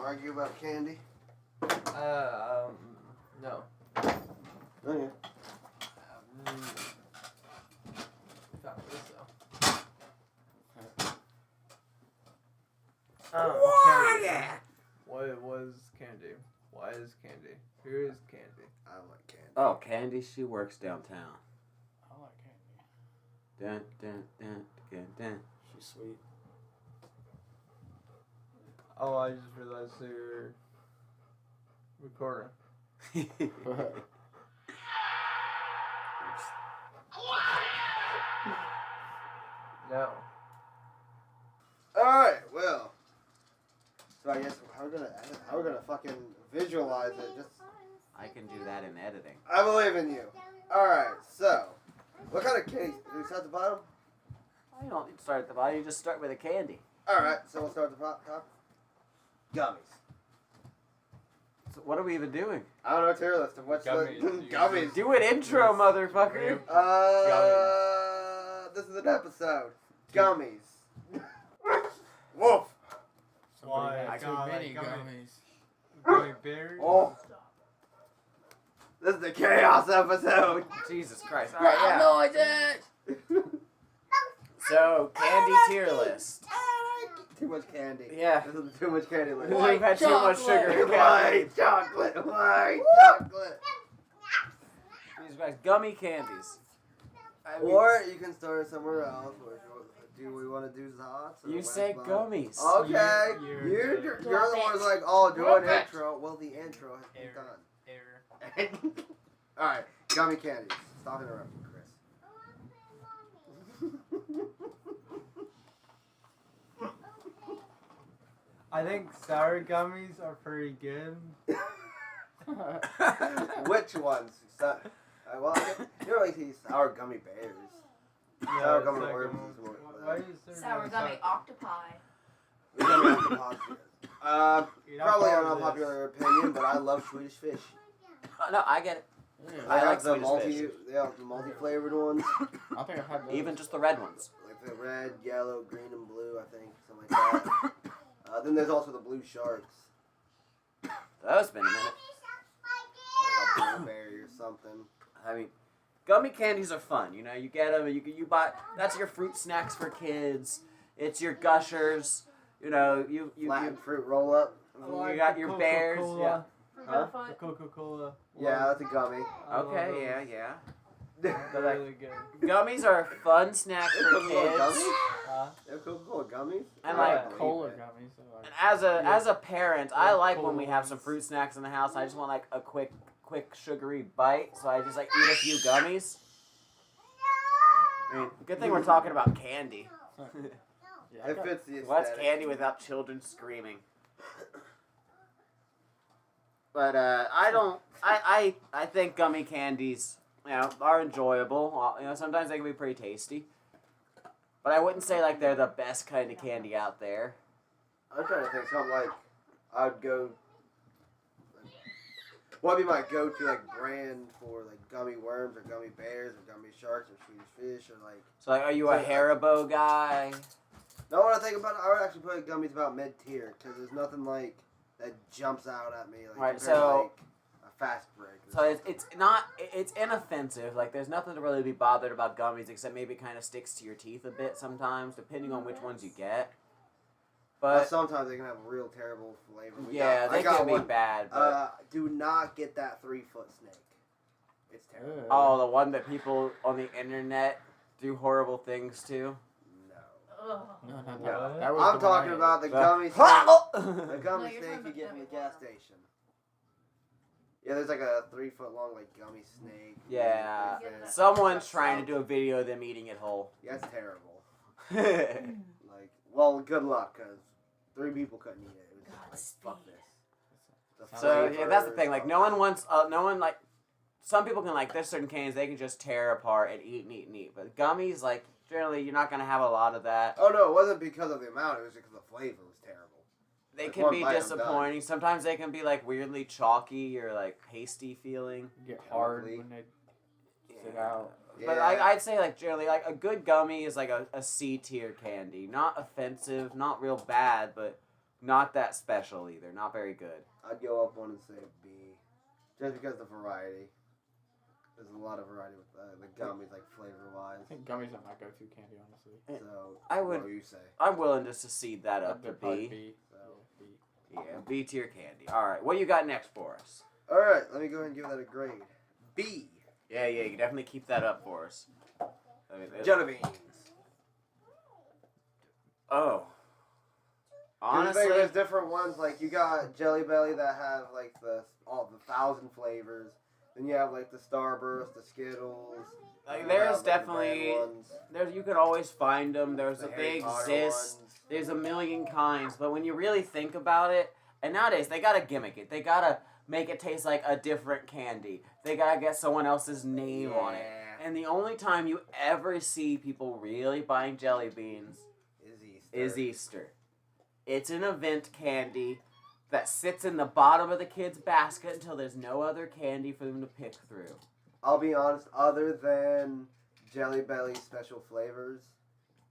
argue about candy? No. Okay. Found this though. Candy. What was candy? Why is candy? Who is candy? I like candy. Oh, Candy, she works downtown. I like candy. Dun, dun, dun, dun, dun. She's sweet. Oh, I just realized you're recording. No. Alright, well. So I guess how we're gonna edit, how we're gonna fucking visualize it. Just I can do that in editing. I believe in you. Alright, so what kind of candy? Do we start at the bottom? You don't need to start at the bottom. You just start with a candy. Alright, so we'll start at the top. Gummies. So what are we even doing? I don't know tier list of what's Gummies. the gummies. Do an intro, motherfucker. This is an episode. Gummies. Woof. Why? Somebody Too got many gummies. Gummy bears? Oh. This is the chaos episode. Jesus Christ. All right, yeah. So, candy tier list. Too much candy. Yeah. This is too much candy list. We've had too much sugar. White chocolate. White chocolate. Jesus Christ. Gummy candies. I mean, Or you can start somewhere else. Do we want to do Zots? you say gummies. Okay. You're You're good. the one who's like, oh, do an intro. Well, the intro has been Error. done. Alright, gummy candies. Stop interrupting, Chris. I think sour gummies are pretty good. Which ones? Well, you don't really see sour gummy bears. Sour gummy worms is more for Why that. is there Sour no gummy octopi. Gummy octopus. You're not Probably part an of this. unpopular opinion, but I love Swedish fish. No, I get it. I I like have the Swedish fish. they have the multi-flavored ones, I think I've had those. Even just the red ones. like the red, yellow, green, and blue. I think something like that. Then there's also the blue sharks, That's been a minute. like a blueberry or something. I mean, gummy candies are fun. You know, you get them. You buy. That's your fruit snacks for kids. It's your gushers. You know, you Flattened fruit roll up. you got your bears. Yeah. Huh? The Coca-Cola. Yeah, that's a gummy. Okay. Yeah. They're like- really good. Gummies are a fun snack for Coca-Cola kids. gummies? Huh? They have Coca-Cola gummies? And I like believe Cola it. gummies. So And like, as a parent, I like when we have Colas. some fruit snacks in the house. I just want like a quick sugary bite, so I just like eat a few gummies. I mean, good thing we're talking about candy. yeah, I It got- fits the What's aesthetic. candy without children screaming? But I think gummy candies, you know, are enjoyable. You know, sometimes they can be pretty tasty. But I wouldn't say like they're the best kind of candy out there. I'm trying to think something like I'd go. What would be my go-to like brand for like gummy worms or gummy bears or gummy sharks or Swedish fish or like? So like, are you a Haribo guy? No, when I think about it, I would actually put gummies about mid-tier because there's nothing like that jumps out at me like Right, compared so- to, like a fast break. or So something. it's inoffensive. Like there's nothing to really be bothered about gummies except maybe it kind of sticks to your teeth a bit sometimes, depending on which ones you get. But sometimes they can have real terrible flavor. yeah, they can be bad. But Do not get that 3-foot snake. It's terrible. oh, the one that people on the internet do horrible things to. No. Ugh. No. What? That was I'm the one I talking ate. about the Uh, gummy snake. oh, The gummy No, you're snake talking you get about from the that gas one. station. Yeah, there's like a 3-foot long like gummy snake. Yeah. Like that. Someone's trying to do a video of them eating it whole. Yeah, it's terrible. Like, well, good luck, cause 3 people couldn't eat it. It was just Godspeed. like, fuck this. The So yeah, that's the flavors, thing. Like no one wants, no one like. Some people can like. There's certain candies they can just tear apart and eat and eat and eat. But gummies, like generally, you're not gonna have a lot of that. Oh no, it wasn't because of the amount. It was because the flavor was terrible. They Like, can one be bite, I'm done. disappointing. Sometimes they can be like weirdly chalky or like pasty feeling. Get hard Chemically. when they sit out. But Yeah. I'd say like generally like a good gummy is like a C tier candy. Not offensive, not real bad, but Not that special either. Not very good. I'd go up one and say B, just because the variety. There's a lot of variety with the gummies, like flavor wise. I think gummies are my go-to candy, honestly. So I would. what do you say? I'm willing to secede that up to They're probably B. B. So. Yeah, B. Yeah, B tier candy. All right, what you got next for us? All right, let me go ahead and give that a grade. B. Yeah, you definitely keep that up for us. I mean, Jelly beans. Oh. Honestly, Honestly, there's different ones. Like you got Jelly Belly that have like all the 1,000 flavors. Then you have like the Starburst, the Skittles. like, You there's have, like, the definitely red ones, you could always find them. There's the a Harry they Potter exist. ones. There's a million kinds, but when you really think about it, and nowadays they gotta gimmick it. They gotta make it taste like a different candy. They gotta get someone else's name on it. And the only time you ever see people really buying jelly beans is Easter. It's an event candy that sits in the bottom of the kid's basket until there's no other candy for them to pick through. I'll be honest, other than Jelly Belly special flavors,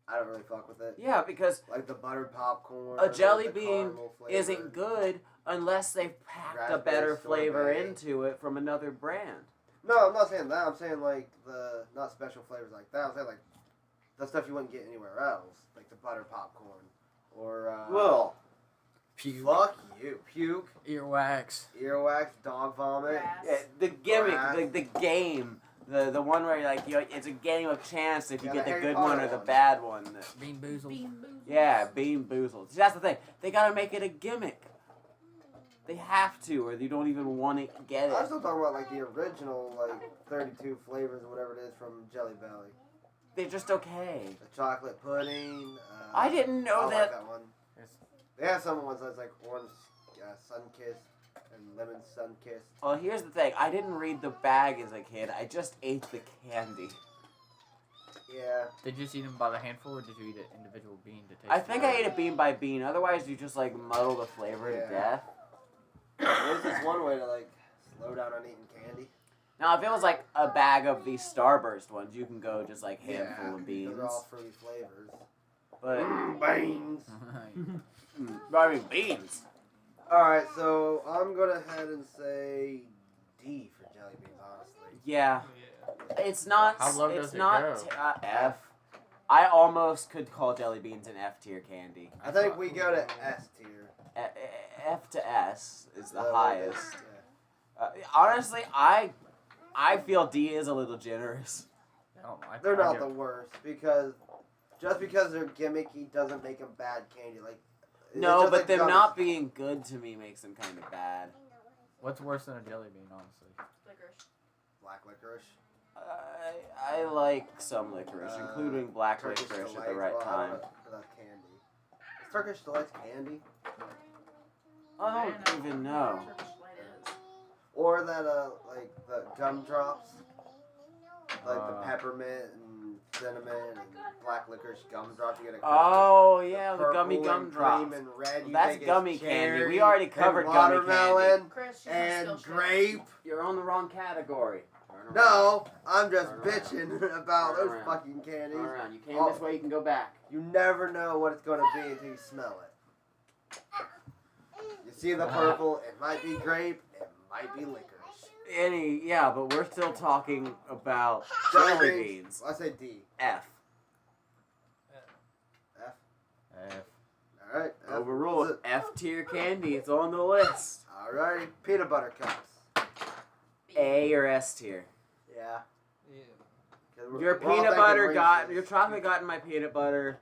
I don't really fuck with it. Yeah, because Like the buttered popcorn. a jelly the bean caramel flavor. isn't good unless they've packed a Raspberry better flavor sorbet. into it from another brand. No, I'm not saying that. I'm saying like the not special flavors like that. I'm saying like the stuff you wouldn't get anywhere else, like the buttered popcorn or. Well, Puke. Fuck you, puke, Earwax. earwax, dog vomit. yeah, the gimmick, Grass. the game, the one where you're like, it's a game of chance if you Yeah, get the the Harry good Potter one or the one. bad one. Bean boozled. Yeah, Bean Boozled. See, that's the thing. They gotta make it a gimmick. They have to, or they don't even want to get I'm it. still talking about like the original, like 32 flavors or whatever it is from Jelly Belly. They're just okay. The chocolate pudding. I didn't know I like that. that one. Yes. They have some ones that's like orange sun kissed and lemon sun kissed. Well, here's the thing. I didn't read the bag as a kid. I just ate the candy. Yeah. Did you just eat them by the handful, or did you eat an individual bean to taste? I think I ate it bean by bean. Otherwise, you just like muddle the flavor to Yeah. death. There's just one way to like slow down on eating candy. Now, if it was like a bag of these Starburst ones, you can go just like handful of beans. Those are all fruity flavors. But Beans. I mean beans. Alright, so I'm gonna head and say D for jelly beans, honestly. Yeah, it's not. How low it's does it not go? F. I almost could call jelly beans an F tier candy. I think we go to S tier. F to S is the Uh, highest. yeah. Honestly, I feel D is a little generous. They're not the worst because just because they're gimmicky doesn't make them bad candy. Like it's No, just but like them gummies. not being good to me makes them kind of bad. What's worse than a jelly bean, honestly? Black licorice. I like some licorice, including black Turkish licorice at the Delights. right Well, I time. don't know if that's candy. Is Turkish Delights candy? I don't even know. Or that like the gumdrops, like the Uh. peppermint and cinnamon and black licorice gumdrops. You get a Oh yeah, the purple gummy and gumdrops. cream and red. You That's think it's gummy candy. cherry We already and covered gummy candy. watermelon Chris, you and still grape. You're on the wrong category. Turn around. No, I'm just Turn around. bitching about Turn those around. fucking candies. Turn around. You came Oh. this way, you can go back. You never know what it's gonna be until you smell it. You see the purple, it might be grape, it might be licorice. Yeah, but we're still talking about Jelly jelly beans. beans. I say D. F. F. F. Alright. Overruled. F tier candy. It's on the list. Alrighty. Peanut butter cups. A or S tier. Yeah. 'Cause we're Your all peanut thinking butter got Reese's. your chocolate got in my peanut butter.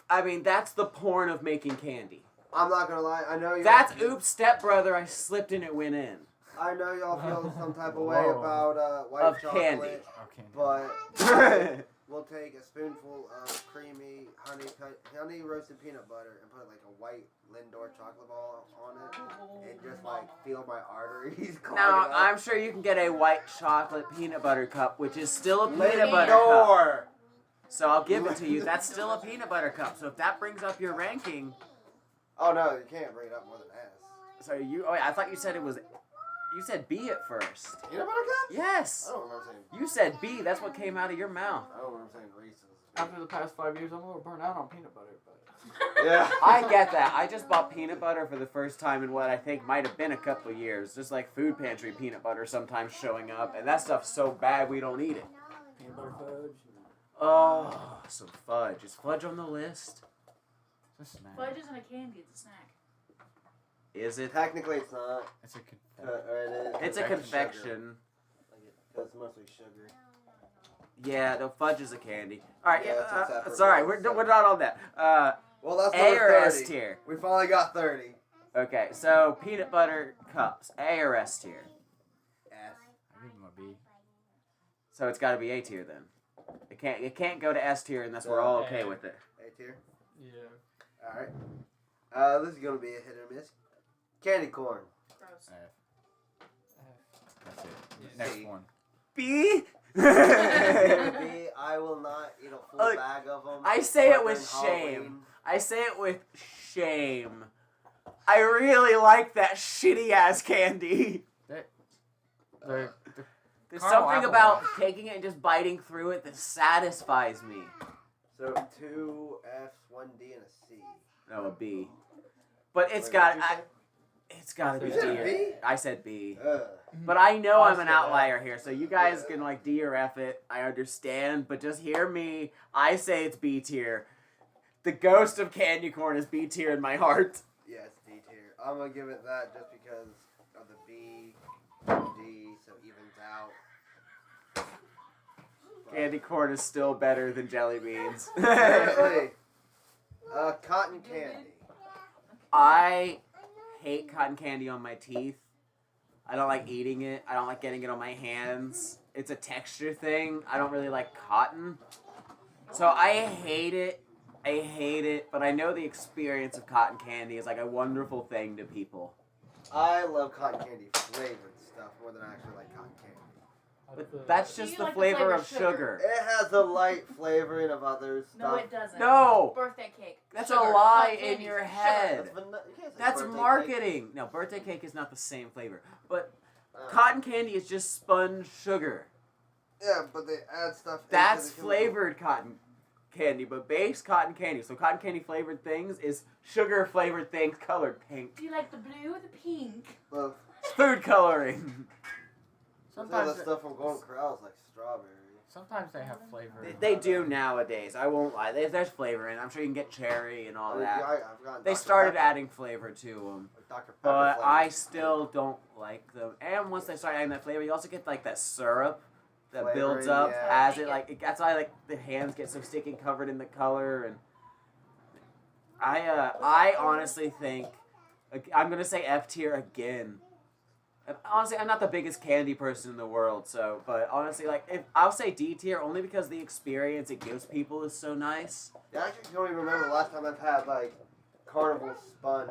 I mean, that's the porn of making candy. I'm not gonna lie. I know you. That's oops, stepbrother. I slipped and it went in. I know y'all feel some type of way Whoa. about white Of chocolate, candy. Okay. but we'll take a spoonful of creamy honey roasted peanut butter and put like a white Lindor chocolate ball on it, and just like feel my arteries. Now, clogging up. I'm sure you can get a white chocolate peanut butter cup, which is still a peanut butter cup. Lindor. So I'll give it to you. That's still a peanut butter cup. So if that brings up your ranking, Oh no, you can't bring it up more than S. so you. Oh, wait, I thought you said it was You said B at first. Peanut butter cups? Yes. I don't remember saying. You said B. That's what came out of your mouth. I don't remember saying Reese's. After the past 5 years, I'm a little burnt out on peanut butter, but Yeah. I get that. I just bought peanut butter for the first time in what I think might have been a couple of years. Just like food pantry peanut butter sometimes showing up, and that stuff's so bad we don't eat it. Peanut butter fudge. Oh, some fudge. Is fudge on the list? It's a snack. Fudge isn't a candy, it's a snack. Is it? Technically, it's not. It's a Or it is. It's a confection. Because it's mostly sugar. Yeah, the fudge is a candy. All right, Yeah, it's a separate sorry, one, we're not on that. Well, that's A number or 30. S tier? We finally got 30. Okay, so peanut butter cups, A or S tier? S. I give him a B. So it's got to be A tier then. It can't go to S tier unless we're all okay with it. A tier. yeah. Alright. This is going to be a hit or miss. Candy corn. Gross. That's it. Yeah. Next C. one. B. B, I will not eat a full Look, bag of them. I say it but with then Halloween. shame. I say it with shame. I really like that shitty ass candy. The There's Caramel something apple about one. taking it and just biting through it that satisfies me. So 2 F's, 1 D, and a C. No, a B. But it's Wait, got. what'd you say? It's got to be You D. said a B? I said B. Ugh. But I know I'll I'm an say outlier here, so you guys can like D or F it. I understand, but just hear me. I say it's B tier. The ghost of candy corn is B tier in my heart. Yeah, it's D tier. I'm going to give it that just because of the B, D, so it evens out. But- Candy corn is still better than jelly beans. Seriously. Cotton candy. I hate cotton candy on my teeth. I don't like eating it. I don't like getting it on my hands. It's a texture thing. I don't really like cotton. So I hate it. I hate it. But I know the experience of cotton candy is like a wonderful thing to people. I love cotton candy flavored stuff more than I actually like cotton candy. But that's Do just you the like the flavor flavor of sugar. It has a light flavoring of other stuff. No, it doesn't. No! Birthday cake. That's Sugar. a lie Cotton in candy. your Sugar. head. You can't say That's birthday marketing. No, birthday cake is not the same flavor. But cake. cotton candy is just spun sugar. Yeah, but they add stuff. That's into the chemical. flavored cotton candy, but base cotton candy. So cotton candy flavored things is sugar flavored things colored pink. Do you like the blue or the pink? Both. It's food coloring. Some of Sometimes, the stuff from Golden Corral is like strawberry. sometimes they have flavor. They do nowadays. I won't lie. There's flavor in. I'm sure you can get cherry and all that. I've gotten They Dr. started Pepper. adding flavor to them. Like Dr. Pepper But flavor. I still don't like them. And once they start adding that flavor, you also get like that syrup that builds Flavoring, up yeah. as it like. That's why like the hands get so sticky and covered in the color. And I honestly think I'm gonna say F tier again. And honestly, I'm not the biggest candy person in the world, so but honestly, like if I'll say D tier only because the experience it gives people is so nice. Yeah, I actually don't even remember the last time I've had like Carnival spun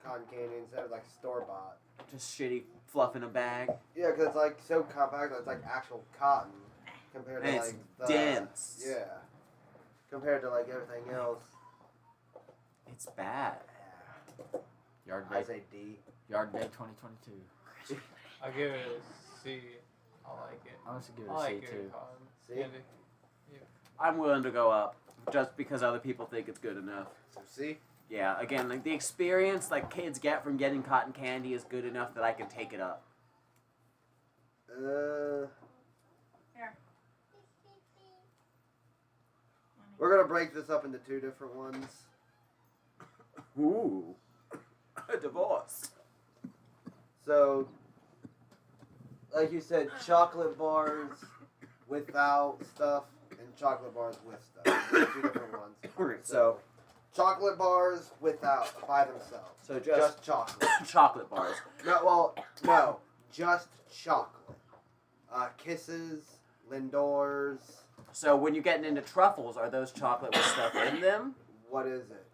cotton candy instead of like store bought. Just shitty fluff in a bag. Yeah, because it's like so compact that it's like actual cotton compared to And it's like the, dense. Yeah. Compared to like everything else. It's bad. Yard I Day, say D. Yard Day 2022. I'll give it a C. I like it. I'm gonna give it I a C like too. it. Cotton C? candy. I'm willing to go up just because other people think it's good enough. So C. Yeah, again, like the experience like kids get from getting cotton candy is good enough that I can take it up. Here. We're gonna break this up into 2 different ones. Ooh, a divorce. So, like you said, chocolate bars without stuff and chocolate bars with stuff. 2 different ones. So, chocolate bars without, by themselves. So Just chocolate. chocolate bars. No, just chocolate. Kisses, Lindors. So when you're getting into truffles, are those chocolate with stuff in them? What is it?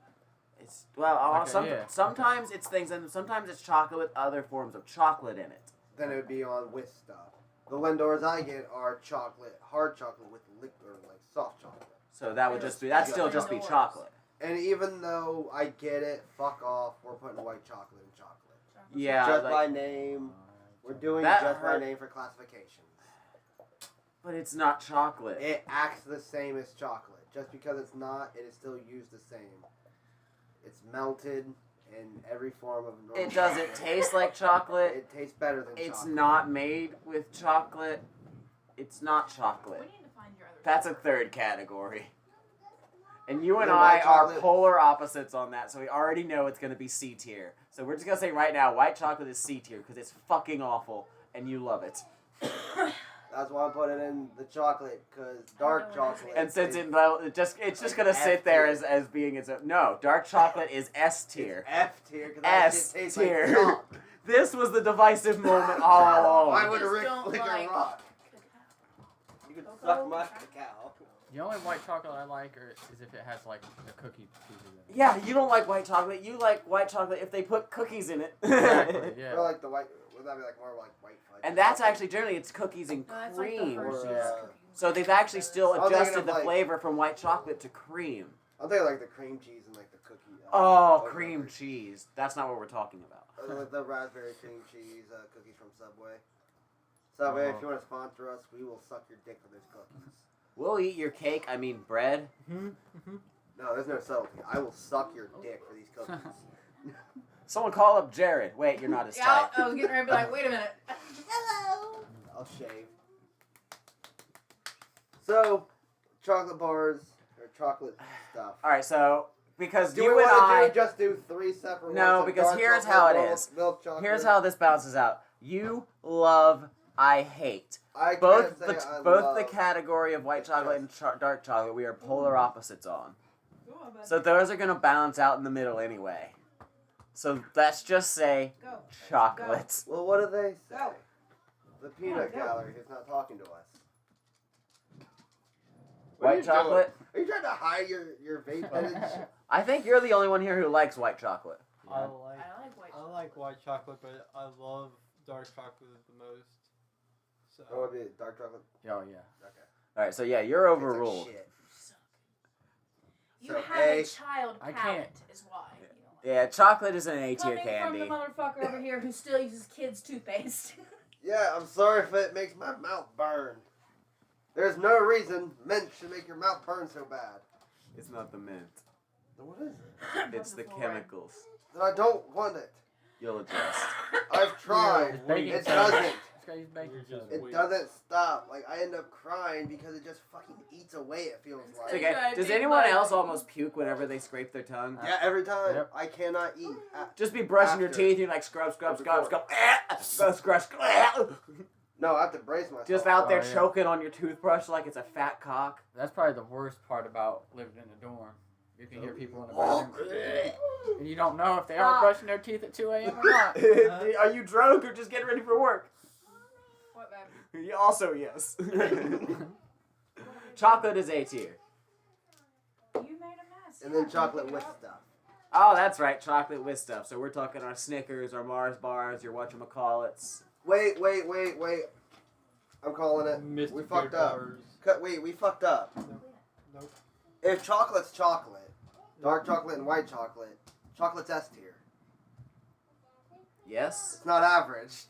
It's well, Okay, yeah. sometimes it's things, and sometimes it's chocolate with other forms of chocolate in it. Then it would be on with stuff. The Lindors I get are chocolate, hard chocolate with liquor, like soft chocolate. So that would that'd still just be Lindors. chocolate. And even though I get it, fuck off, we're putting white chocolate in chocolate. Yeah, Just like- by name. We're doing That just my hurt. name for classification. But it's not chocolate. It acts the same as chocolate. Just because it's not, it is still used the same. It's melted in every form of normal It doesn't chocolate. taste like chocolate. It tastes better than It's chocolate. not made with chocolate. It's not We chocolate. need to find your other. That's a third category. And you and The I white are chocolate- polar opposites on that, so we already know it's going to be C tier. So we're just going to say right now, white chocolate is C tier because it's fucking awful and you love it. That's why I put it in the chocolate, because dark chocolate. And since is- it's just like going to sit F there tier. as being its own. No, dark chocolate is S tier. It's F tier, because that S shit tastes tier. like chalk. This was the divisive moment all along. Why would a just Rick don't flick like a rock? cacao. You could Cocoa? suck my cacao. The only white chocolate I like is if it has like the cookie pieces in it. Yeah, you don't like white chocolate. You like white chocolate if they put cookies in it. Exactly, Or yeah. like the white, would that be like more like white fudge? And that's actually generally it's cookies and No, that's like the cream. Hershey's Or, cookie. So they've actually still I'm thinking adjusted of, the like- flavor from white chocolate to cream. I'm thinking like the cream cheese and like the cookie. Oh, oat cream milk. cheese. That's not what we're talking about. Or like the raspberry cream cheese cookies from Subway. Subway, if Oh. you want to sponsor us, we will suck your dick for those cookies. We'll eat your cake, I mean bread. No, there's no subtlety. I will suck your dick for these cookies. Someone call up Jared. Wait, you're not as Yeah, tight. I was getting ready to be like, wait a minute. Hello. I'll shave. So, chocolate bars or chocolate stuff. All right, so because Do you we and want I, to just do 3 separate No, ones? of because dark here's chocolate, how it milk- is. Milk chocolate. here's how this balances out. You love, I hate. I Both can't say the I both love. the category of white It's chocolate just- and dark chocolate we are polar opposites on. So those are gonna balance out in the middle anyway. So let's just say Go. chocolate. Well, what do they say? Go. The peanut Go. gallery is not talking to us. What are White you chocolate. Are you trying to hide your vape footage? I think you're the only one here who likes white chocolate. I Yeah. like I like white I chocolate. like white chocolate, but I love dark chocolate the most. So What would be dark chocolate? Oh yeah. Okay. All right, so yeah, you're Tastes like overruled. shit. You So, have A, a child I palate, can't. is why. You don't like Yeah, chocolate is an A tier Coming candy. from the motherfucker over here who still uses kids' toothpaste. Yeah, I'm sorry if it makes my mouth burn. There's no reason mint should make your mouth burn so bad. It's not the mint. Then what is it? It's the Purple chemicals. Then I don't want it. You'll adjust. I've tried. It's baking It soda. doesn't. This guy uses baking You're just soda. It Wait. doesn't stop. Like, I end up crying because it just fucking eats away, it feels It's like. It's okay. Try Does to anyone bite. else almost puke whenever they scrape their tongue? Yeah, every time. Yep. I cannot eat. Just be brushing your After. teeth, you're like scrub, scrub, scrub, Before. scrub, scrub, scrub. No, I have to brace myself. Just out there Oh, yeah. choking on your toothbrush like it's a fat cock. That's probably the worst part about living in a dorm. You can hear people in the bathroom, and you don't know if they are Stop. brushing their teeth at 2 a.m. or not. Are you drunk or just getting ready for work? What, baby? Also, yes. Chocolate is A tier. You made a mess. And Yeah, then chocolate pick it with up. stuff. Oh, that's right, chocolate with stuff. So we're talking our Snickers, our Mars bars, your whatchamacallits. Wait. I'm calling it. Mr. We fucked Peter up. Powers. Wait, we fucked up. Nope. If chocolate's chocolate, dark chocolate and white chocolate, chocolate's S tier. Yes? It's not averaged.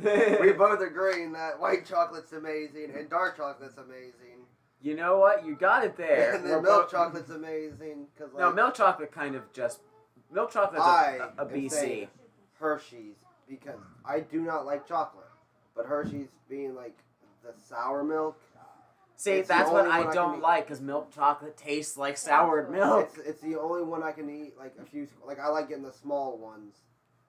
We both agreeing that white chocolate's amazing and dark chocolate's amazing. You know what? You got it there. And We're then milk both- chocolate's amazing. Cause like, No, milk chocolate kind of just... Milk chocolate's I a am BC. saying Hershey's because I do not like chocolate. But Hershey's being like the sour milk. See, It's the that's what only I one I can don't eat. like, because milk chocolate tastes like soured milk. It's the only one I can eat like a few. Like I like getting the small ones.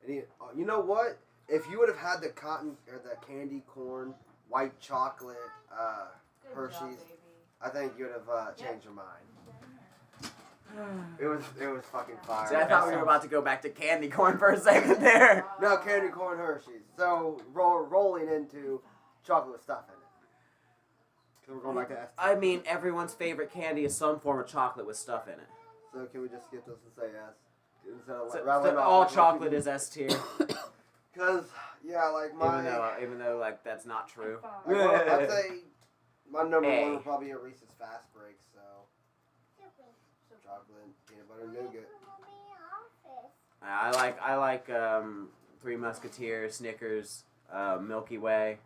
And you know what? If you would have had the cotton or the candy corn white chocolate Good Hershey's, job, baby. I think you'd have changed your mind. It was fucking fire. See, I thought we were about to go back to candy corn for a second there. No, candy corn Hershey's. So rolling into chocolate with stuff in it. So we're going back to S. I mean, everyone's favorite candy is some form of chocolate with stuff in it. So can we just skip this and say yes? Instead of So, like rattling off all like chocolate is S tier, Because yeah, like my even though like that's not true. like, I'd say my number A. one would probably be a Reese's Fast Break. So chocolate, peanut butter, nougat. I like Three Musketeers, Snickers, Milky Way.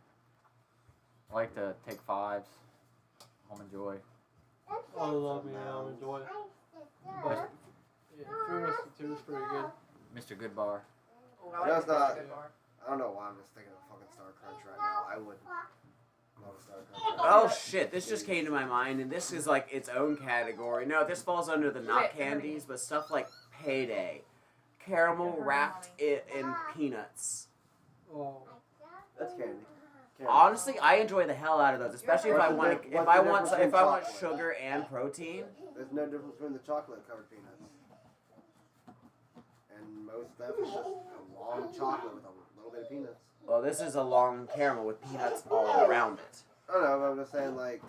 I like to take fives. Almond Joy. I love me an almond joy. But yeah, Three Musketeers is pretty good. Mr. Goodbar. Oh, I know it's not- Good bar. I don't know why I'm just thinking of fucking Star Crunch right now. I would love a Star Crunch. Oh shit, this just came to my mind, and this is like its own category. No, this falls under the not Wait, candies, but stuff like Payday. Caramel wrapped in peanuts. Oh. That's candy. Honestly, I enjoy the hell out of those, especially if I want What's the difference if I want between sugar and protein. There's no difference between the chocolate covered peanuts. And most stuff is just a long chocolate with a little bit of peanuts. Well, this is a long caramel with peanuts all around it. I don't know, but I'm just saying like.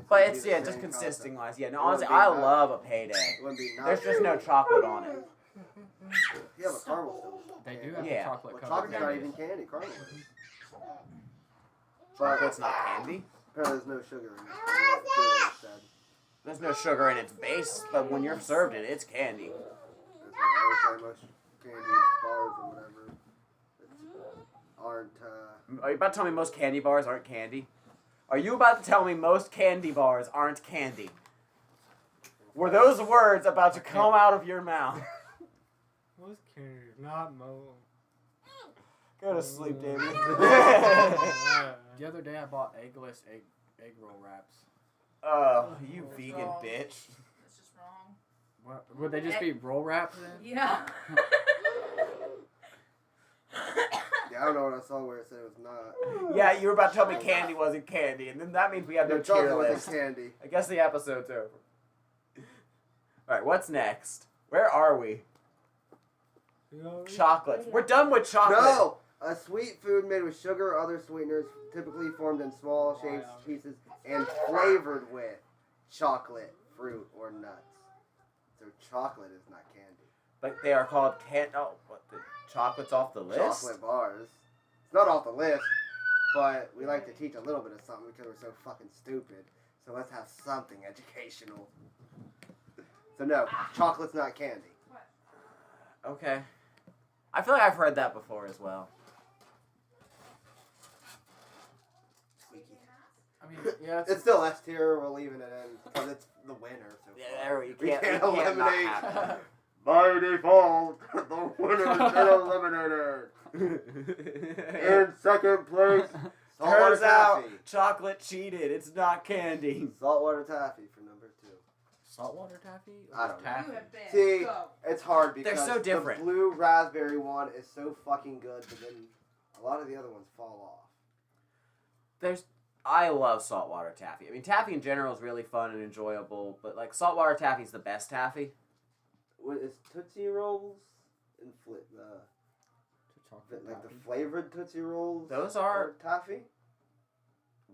But gonna it's be the just same consisting concept. wise. Yeah, no, It honestly, wouldn't I be not- love a Payday. It wouldn't be not. There's just no chocolate on it. Yeah, but caramel still. They do have Yeah. the chocolate Well, covered chocolate's not candies. even candy. Caramel is. Chocolate's not candy. Apparently, there's no sugar in it. That's what it said. There's no sugar in its base, but when you're served it, it's candy. That's what I would say most candy bars or whatever aren't. Are you about to tell me most candy bars aren't candy? Are you about to tell me most candy bars aren't candy? Were those words about to come out of your mouth? Most candy, not mo. Go to sleep, David. The other day I bought eggless egg roll wraps. Oh, you What's vegan wrong? bitch. That's just wrong. What, would they just be roll wraps then? Yeah. Yeah, I don't know what I saw where it said it was not. Yeah, you were about to tell me candy wasn't candy, and then that means we have no The tier chocolate list. wasn't candy. I guess the episode's over. Alright, what's next? Where are we? You know, Chocolate. We're done with chocolate. No! A sweet food made with sugar or other sweeteners, typically formed in small shapes, pieces, and flavored with chocolate, fruit, or nuts. So chocolate is not candy. But they are called oh, what, the chocolate's off the list? Chocolate bars. It's not off the list, but we like to teach a little bit of something because we're so fucking stupid. So let's have something educational. So no, chocolate's not candy. Okay. I feel like I've heard that before as well. Squeaky. I mean, yeah, It's still S tier. We're leaving it in because it's the winner. So Yeah, far. you We can't, can't you can't not eliminate. have it. By default, the winner has been eliminated. In second place, saltwater Turns out, taffy. chocolate cheated. It's not candy. Saltwater taffy for number 2. saltwater taffy? Or I don't know. taffy? You have been. See, Go. it's hard because They're so different. the blue raspberry one is so fucking good, but then a lot of the other ones fall off. I love saltwater taffy. I mean, taffy in general is really fun and enjoyable, but like saltwater taffy is the best taffy. What is Tootsie Rolls and Chocolate like the taffy? flavored Tootsie Rolls? Those are- taffy.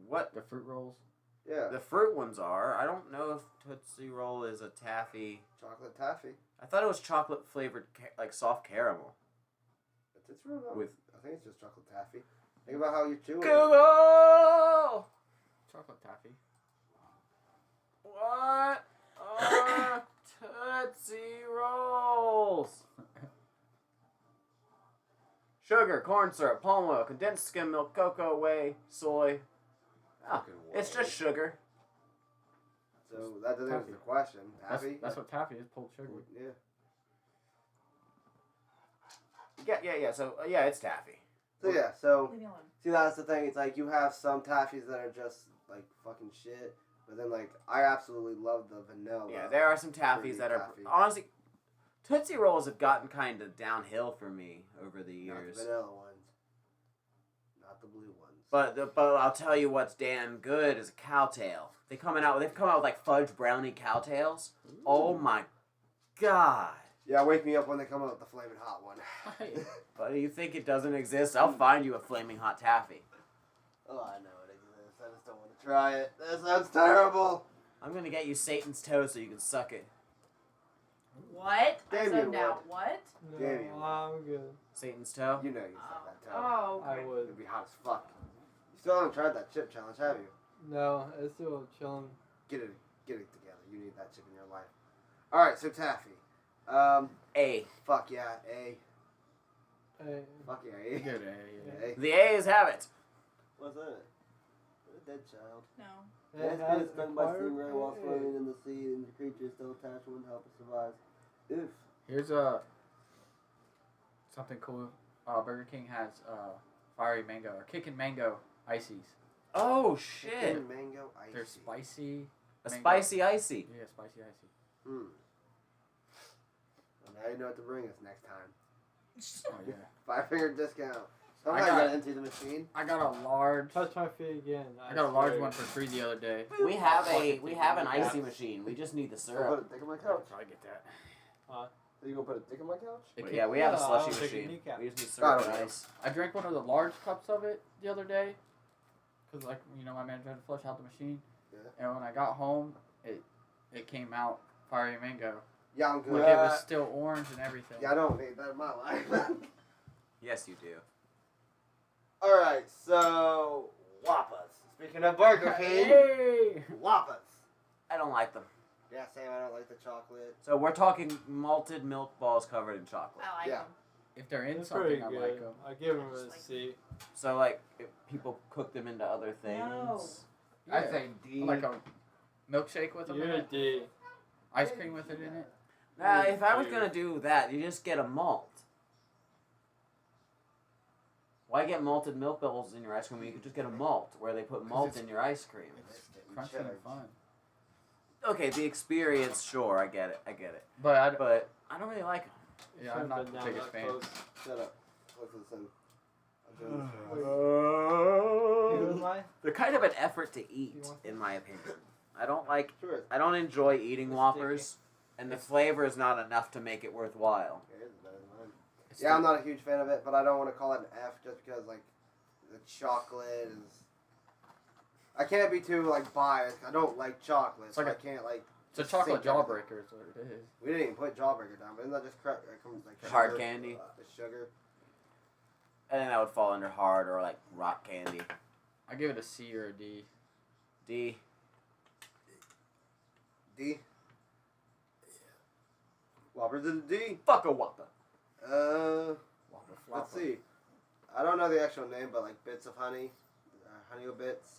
What The fruit rolls? Yeah, the fruit ones are. I don't know if Tootsie Roll is a taffy. chocolate taffy. I thought it was chocolate flavored, like soft caramel. A Tootsie Roll? No, With I think it's just chocolate taffy. Think about how you're chewing. it. Google. Chocolate taffy. What are Tootsie Rolls? Sugar, corn syrup, palm oil, condensed skim milk, cocoa, whey, soy. Oh, Fucking it's whey. just sugar. So that doesn't answer Taffy. the question. Taffy. That's what taffy is, pulled sugar. Yeah. Yeah. So yeah, it's taffy. So yeah. So Leave me alone. see, that's the thing. It's like you have some taffies that are just like fucking shit, but then like I absolutely love the vanilla. Yeah, there are some taffies Fruity that are taffy. honestly. Tootsie Rolls have gotten kind of downhill for me over the Not years. the vanilla ones, not the blue ones. But I'll tell you what's damn good is a cowtail. They've come out with like fudge brownie cowtails. Oh my god. Yeah, wake me up when they come out with the flaming hot one. But do you think it doesn't exist? I'll find you a flaming hot taffy. Oh, I know it exists. I just don't want to try it. That sounds terrible. I'm gonna get you Satan's toe so you can suck it. What? Damn I you said now. would. What? No, Damn you. I'm good. Satan's toe? You know you suck that toe. Oh, okay. I would. It'd be hot as fuck. You still haven't tried that chip challenge, have you? No, it's still chilling. Get it together. You need that chip in your life. All right, so taffy. A. Fuck yeah, A. Fuck yeah. Good A. Hey. The A's have it. What's that? A dead child. No. It has been stung by stingray while swimming in the sea, and the creature is still attached wouldn't help it survive. Oof. Here's something cool. Burger King has fiery mango or kicking mango ices. Oh shit! Chicken mango icy. They're spicy. A mango. spicy icy. Yeah, spicy icy. Well, now you know what to bring us next time. Oh yeah. 5-finger discount. I Sometimes got- I empty the machine. I got a large. Touch my feet again. I got a large one for free the other day. We have an icy machine. We just need the I'll syrup. put a dick on my I couch. could probably get that. Are you gonna put a dick on my couch? It But came- yeah, we have a Yeah, slushy I'll take a machine. kneecap. We just need syrup Got and it. ice. I drank one of the large cups of it the other day, cause like my manager had to flush out the machine, Yeah. and when I got home, it came out fiery mango. Yeah, I'm good. Like it was still orange and everything. Yeah, I don't need that in my life. Yes, you do. Alright, so Wappas. Speaking of Burger King, Hey! Wappas. I don't like them. Yeah, same. I don't like the chocolate. So we're talking malted milk balls covered in chocolate. I like Yeah. them. If they're in It's pretty something, I good. like them. I give them Just a like- C. So like, if people cook them into other things. No. I say D. Like a milkshake with them in You're a it. D. Ice cream with it in it. Nah, if I was gonna do that, you just get a malt. Why get malted milk balls in your ice cream when you could just get a malt where they put malt it's- in your ice cream? It's crunchy and fun. Okay, the experience, sure, I get it. But But I don't really like them. yeah, I'm not the biggest fan. Shut up. Listen. I'm doing this for us. Who was mine? They're kind of an effort to eat, You want in my opinion. I don't enjoy eating It's Whoppers, and the flavor is not enough to make it worthwhile. Okay, it's better than mine. It's Yeah, I'm still- not a huge fan of it, but I don't want to call it an F just because like the chocolate is. I can't be too like biased. I don't like chocolate, It's so like I can't like. It's a chocolate sink everything. jawbreaker is what it is. We didn't even put Jawbreaker down, but isn't that just it comes like Hard sugar, candy. The sugar. I think that would fall under hard or like rock candy. I give it a C or a D. D. D. Whoppers is a D. Fuck a Whopper. Whopper Let's flopper. see. I don't know the actual name, but like bits of honey, honey bits.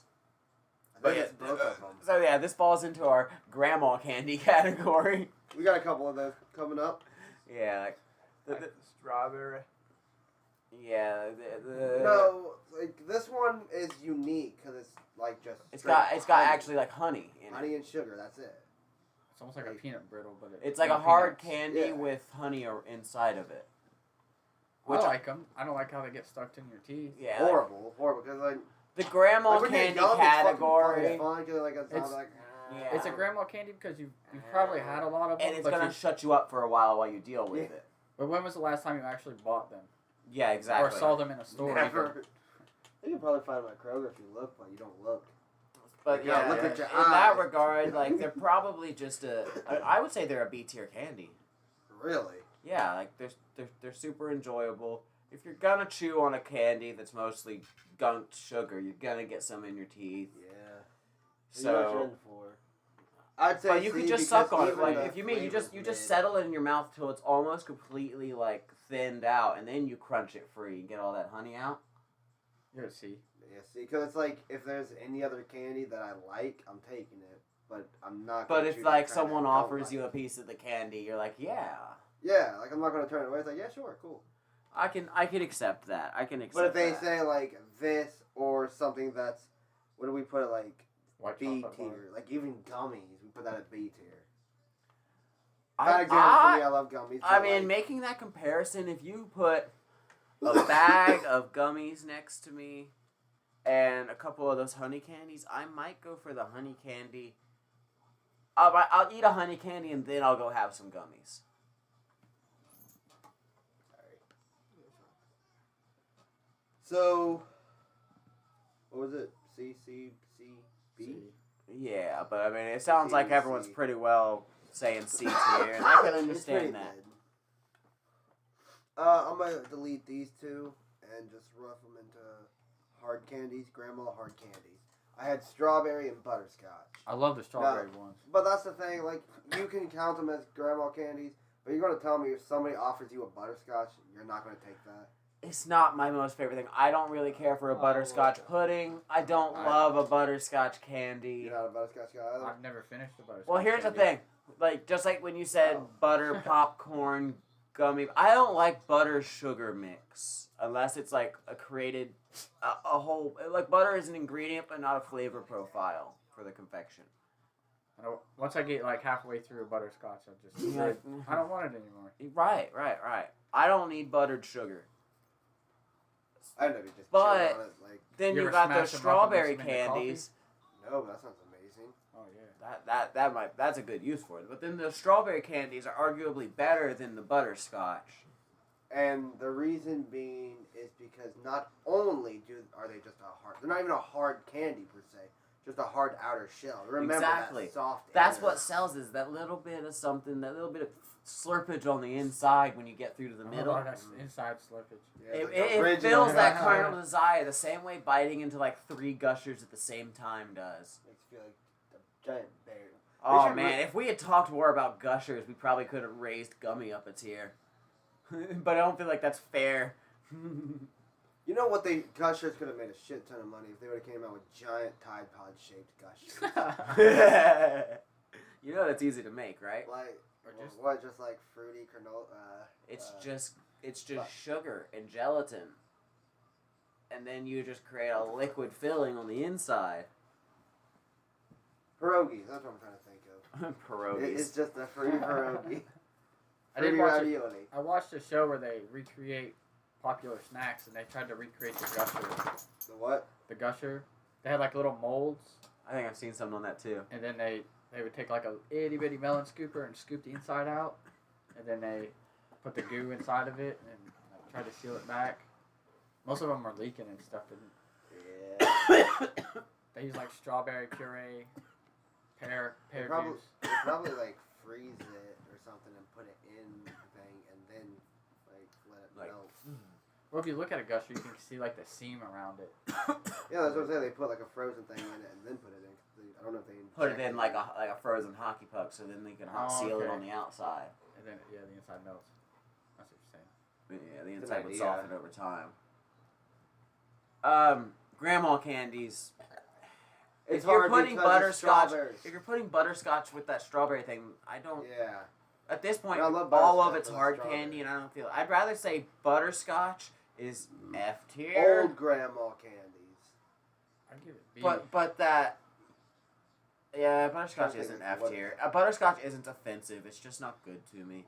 I But think yeah, it's both of them. So yeah, this falls into our grandma candy category. We got a couple of those coming up. Yeah, like, Like the strawberry. yeah. The, No, like this one is unique because it's like just. It's straight got honey. actually like honey in it. honey and sugar. That's it. It's almost like a peanut brittle, but It's like a no hard peanuts. candy Yeah. with honey inside of it. I like them. I don't like how they get stuck in your teeth. Yeah, like, Horrible because like the grandma like, when you're candy young, it's fucking category, fun, 'cause, like it's not It's- like. Yeah. It's a grandma candy because you've probably had a lot of them. and it's but gonna you- shut you up for a while you deal with Yeah. it. But when was the last time you actually bought them Yeah, exactly. or saw them in a store? Never. You can probably find them at Kroger if you look, but you don't look. But You gotta yeah, look at your in that eyes. regard, like they're probably just I would say they're a B tier candy. Really? Yeah, like they're super enjoyable. If you're gonna chew on a candy that's mostly gunked sugar, you're gonna get some in your teeth. Yeah. You know what you're So, in for. I'd say but you C could just because suck on it. even Like the if you mean you flavor's just mid. settle it in your mouth till it's almost completely like thinned out, and then you crunch it free and get all that honey out. You're a C. Yeah, see, because it's like if there's any other candy that I like, I'm taking it, but I'm not. But gonna if choose like the kind someone I don't offers like. you a piece of the candy, you're like, yeah, Yeah, like I'm not gonna turn it away. It's like, yeah, sure, cool. I can accept that. I can accept. But if they that. say like this or something that's, what do we put it like? White B chocolate tier, bar. like even gummies, we put that at B tier. I, Kind of for me, I love gummies. I but, mean, like, making that comparison, if you put a bag of gummies next to me and a couple of those honey candies, I might go for the honey candy. I'll eat a honey candy and then I'll go have some gummies. So, what was it? C, B? C. Yeah, but I mean, it sounds like C. everyone's pretty well saying C tier, and I can It's pretty understand that. good. I'm gonna delete these two and just rough them into hard candies, grandma hard candies. I had strawberry and butterscotch. I love the strawberry ones. But that's the thing, like, you can count them as grandma candies, but you're gonna tell me if somebody offers you a butterscotch, you're not gonna take that. It's not my most favorite thing. I don't really care for a butterscotch pudding. I don't love a butterscotch candy. You're not a butterscotch guy either? I've never finished the butterscotch. Well, here's candy. the thing. Like, just like when you said butter, popcorn, gummy, I don't like butter sugar mix unless it's like a whole, like butter is an ingredient but not a flavor profile for the confection. Once I get like halfway through a butterscotch, I just Yeah. I don't want it anymore. Right. I don't need buttered sugar. I know you just But- chill on it, like, Then You you ever got smash those them up and strawberry mix them into coffee? candies. no, but that sounds amazing. Oh yeah. That's a good use for it. But then the strawberry candies are arguably better than the butterscotch. And the reason being is because not only are they just a hard, they're not even a hard candy per se, just a hard outer shell. Remember Exactly. that soft That's inner. what sells is that little bit of something, that little bit of slurpage on the inside when you get through to the middle. Oh, that's inside slippage. Yeah, It, like it, a fridge fills in that the- carnal desire the same way biting into like 3 gushers at the same time does. Makes you feel like a giant bear. Oh should man, if we had talked more about gushers, we probably could have raised Gummy up a tier. But I don't feel like that's fair. You know what? Gushers could have made a shit ton of money if they would have came out with giant Tide Pod shaped Gushers. You know that's easy to make, right? Like, Or just- what? Just like fruity granola. It's uh, just sugar and gelatin. And then you just create a liquid filling on the inside. pierogies. That's what I'm trying to think of. Pierogies. It's just a fruity pierogi. I did Fruity watch ravioli. I watched a show where they recreate popular snacks, and they tried to recreate the gusher. The what? The gusher. They had like little molds, I think I've seen something on that too. and then they would take like a itty bitty melon scooper and scoop the inside out, and then they put the goo inside of it and like, try to seal it back. Most of them were leaking and stuff. And Yeah. they use like strawberry puree, pear They probably, juice. they probably like freeze it or something and put it in the thing and then like let it Like- melt. Well, if you look at a gusher, you can see like the seam around it. Yeah, that's what I'm saying. They put like a frozen thing in it and then put it in. I don't know if they Put it inject in like a frozen hockey puck, so then they can hot Oh, seal it okay. on the outside. And then the inside melts. That's what you're saying. Yeah, the Good inside would idea. soften over time. Grandma candies. It's If you're hard putting because of butterscotch, strawberries. if you're putting butterscotch with that strawberry thing, I don't. Yeah. At this point, I love all of butterscotch it's with hard strawberry. candy, and I don't feel. I'd rather say butterscotch is F tier. Old grandma candies. I'd give it B. But that. Yeah, butterscotch Something isn't is F what- tier. Butterscotch isn't offensive. It's just not good to me.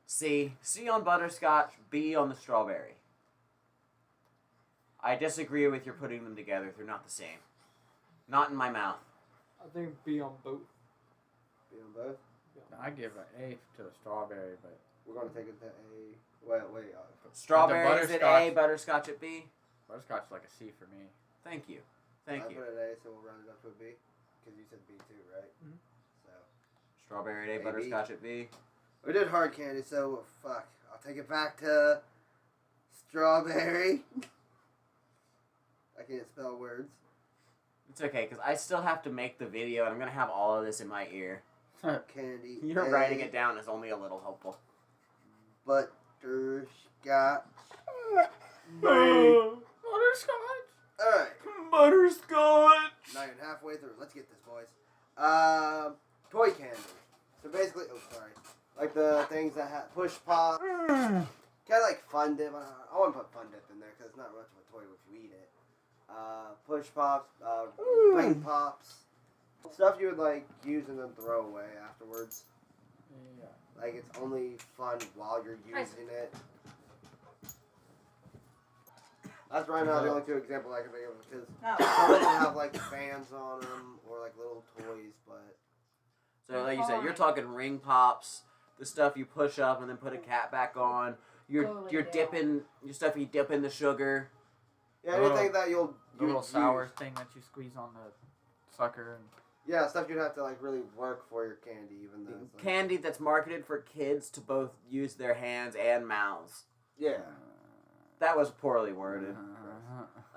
C on butterscotch. B on the strawberry. I disagree with your putting them together. They're not the same. Not in my mouth. I think B on both. Be on both. I give an A to the strawberry, but We're gonna take it to A. Wait. Strawberry is at A, butterscotch- butterscotch at B. butterscotch is like a C for me. Thank you. I Thank you. put it at A, so we'll round it up to a B. Because you said B too, right? Mhm. So Strawberry at A, Maybe. butterscotch at B. we did hard candy, so fuck. I'll take it back to strawberry. I can't spell words. It's okay, because I still have to make the video, and I'm going to have all of this in my ear. Candy. You're A, writing it down is only a little helpful. Butterscotch. Butterscotch. Alright. Butterscotch! Not even halfway through. Let's get this, boys. Toy candy. So basically, sorry. Like the things that have push pop. Kind of like Fun Dip. I wouldn't put Fun Dip in there because it's not much of a toy if you eat it. Push pops, ring pops. Stuff you would like use and then throw away afterwards. Yeah. Like it's only fun while you're using it. That's right now the only two examples I can think of because some of them have like fans on them or like little toys, but So, like you said, you're talking ring pops, the stuff you push up and then put a cap back on. You're dipping your stuff you dip in the sugar. yeah, The anything that you'll The little use. sour thing that you squeeze on the sucker. And Yeah, stuff you'd have to like really work for your candy, even though it's like, Candy that's marketed for kids to both use their hands and mouths. yeah, That was poorly worded.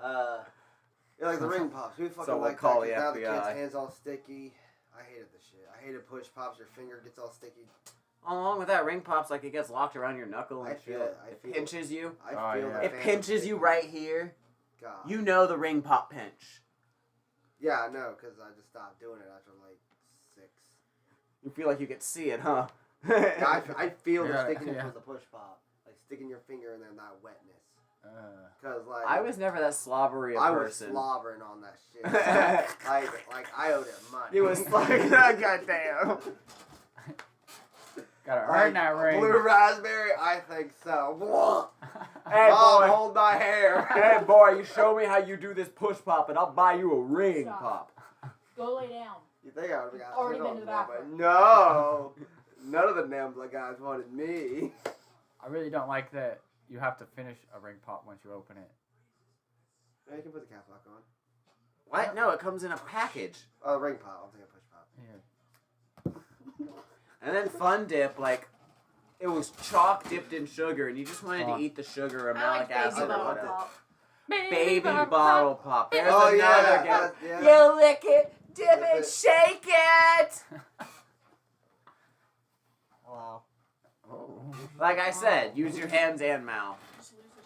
yeah, like the ring pops. Who fucking Someone like call that? the 'Cause now the FBI. kids' hands all sticky. I hated the shit. I hated push pops. Your finger gets all sticky. Along with that, ring pops like it gets locked around your knuckle and I feel it. I feel it. pinches you. I Oh, feel yeah. the It phantom pinches you tickle. right here. God. You know the ring pop pinch. Yeah, I know, because I just stopped doing it after like 6. You feel like you can see it, huh? Yeah, I feel the Yeah, sticking yeah. with the push pop. Like sticking your finger in there and that wetness. Uh, Because, like, I was never that slobbery a I was person. slobbering on that shit. like I owed it money. It was like, goddamn. gotta earn Like, that ring. blue raspberry, I think so. Hey, Mom, boy. hold my hair. Hey, boy, you show me how you do this push pop, and I'll buy you a ring Stop. pop. Go lay down. You think I would have got Already hit been on to the that, bathroom. but no. None of the Nambla guys wanted me. I really don't like that you have to finish a ring pop once you open it. Yeah, you can put the cap lock on. What? No, it comes in a package. Oh, ring pop. I'll take a push pop. Yeah. And then Fun Dip, like, it was chalk dipped in sugar, and you just wanted Oh. to eat the sugar or I like malic baby acid or bottle whatever. pop. Baby bottle pop. There's Oh, another yeah. game. Yeah. You lick it, dip Dip it, it. shake it. Wow. Like I said, use your hands and mouth. Just lose the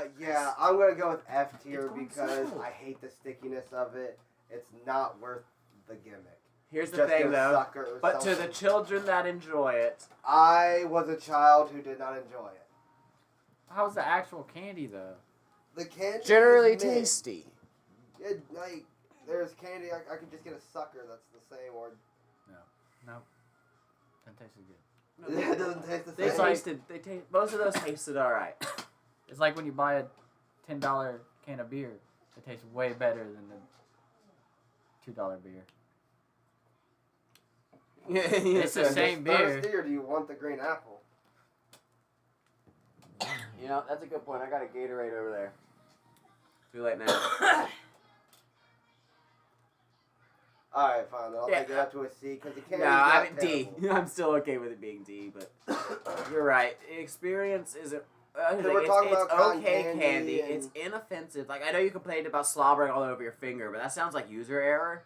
shit. Yeah, I'm gonna go with F tier It's on because sale. I hate the stickiness of it. It's not worth the gimmick. Here's the Just thing, get a though. sucker or But to the something. children that enjoy it, I was a child who did not enjoy it. How's the actual candy though? The candy generally is mid. tasty. It, like, there's candy, I could just get a sucker that's the same, or That tasted good. it doesn't taste the They same. tasted. They taste. Most of those tasted all right. It's like when you buy a $10 can of beer. It tastes way better than the $2 beer. It's the same beer. Thirsty, or do you want the green apple? You know, that's a good point. I got a Gatorade over there. Too late now. Alright, fine, then I'll Yeah. take it up to a C, because the candy's No, not I'm D. terrible. I'm still okay with it being D, but you're right. Experience isn't. we're talking about cotton okay candy candy. and- It's inoffensive. Like, I know you complained about slobbering all over your finger, but that sounds like user error.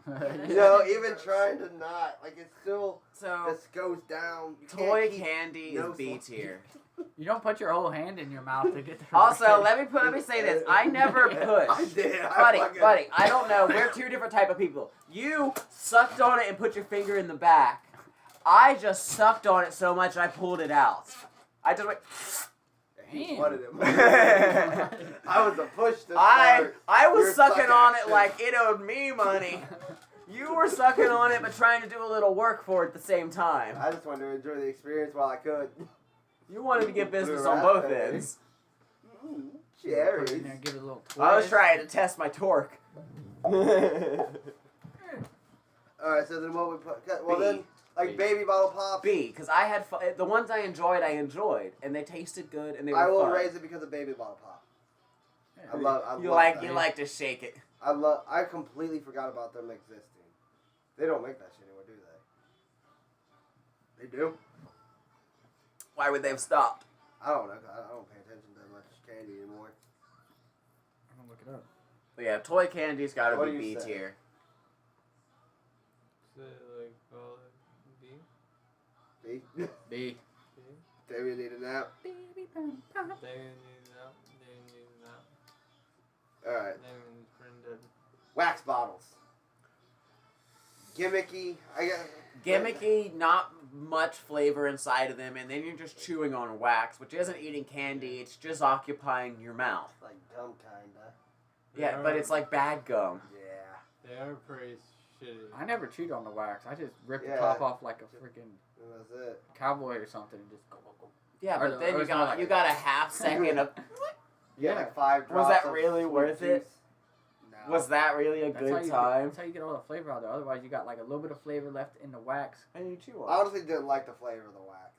No, even trying to not. Like, it still So, just goes down. You can't toy keep- candy no is B sl- tier. You don't put your whole hand in your mouth to get the Also, ring. let me say this. I never I pushed. did. I fucking- Buddy, I don't know. We're two different type of people. You sucked on it and put your finger in the back. I just sucked on it so much I pulled it out. I just went. He Damn. wanted it. I was a push to start. I was Your sucking suck on it action. like it owed me money. You were sucking on it but trying to do a little work for it at the same time. I just wanted to enjoy the experience while I could. You wanted to get business Blue on both raspberry. ends. Mm, Put it cherries. in there, give it a little twist. I was trying to test my torque. Alright, so then what we put? Well, B. then, like B. baby bottle pops. B, because I had the ones I enjoyed, and they tasted good, and they were I will fun. raise it because of baby bottle pop. Yeah. I love that. You like to shake it. I completely forgot about them existing. They don't make that shit anymore, do they? They do? Why would they have stopped? I don't know. I don't pay attention to much candy anymore. I'm gonna look it up. But yeah, toy candy's got to What be do B you say? tier. So, like, call it B? See? B? B. David need a nap. They need that. They need that. Alright. Then friend Wax bottles. Gimmicky. I guess. Gimmicky, not much flavor inside of them, and then you're just chewing on wax, which isn't eating candy, it's just occupying your mouth. Like dumb kinda. Yeah, but it's like bad gum. Yeah. They are pretty shitty. I never chewed on the wax. I just ripped Yeah. the top off like a freaking And that's it. cowboy or something. And just go, go, go. Yeah, Or but the- then or you it's more like you a- got a half second of. You get Yeah. like 5 Was drops. that of really sweet worth it? juice. No. Was that really a That's good how you time? That's how you get all the flavor out there. Otherwise, you got like a little bit of flavor left in the wax. And you chew I honestly didn't like the flavor of the wax.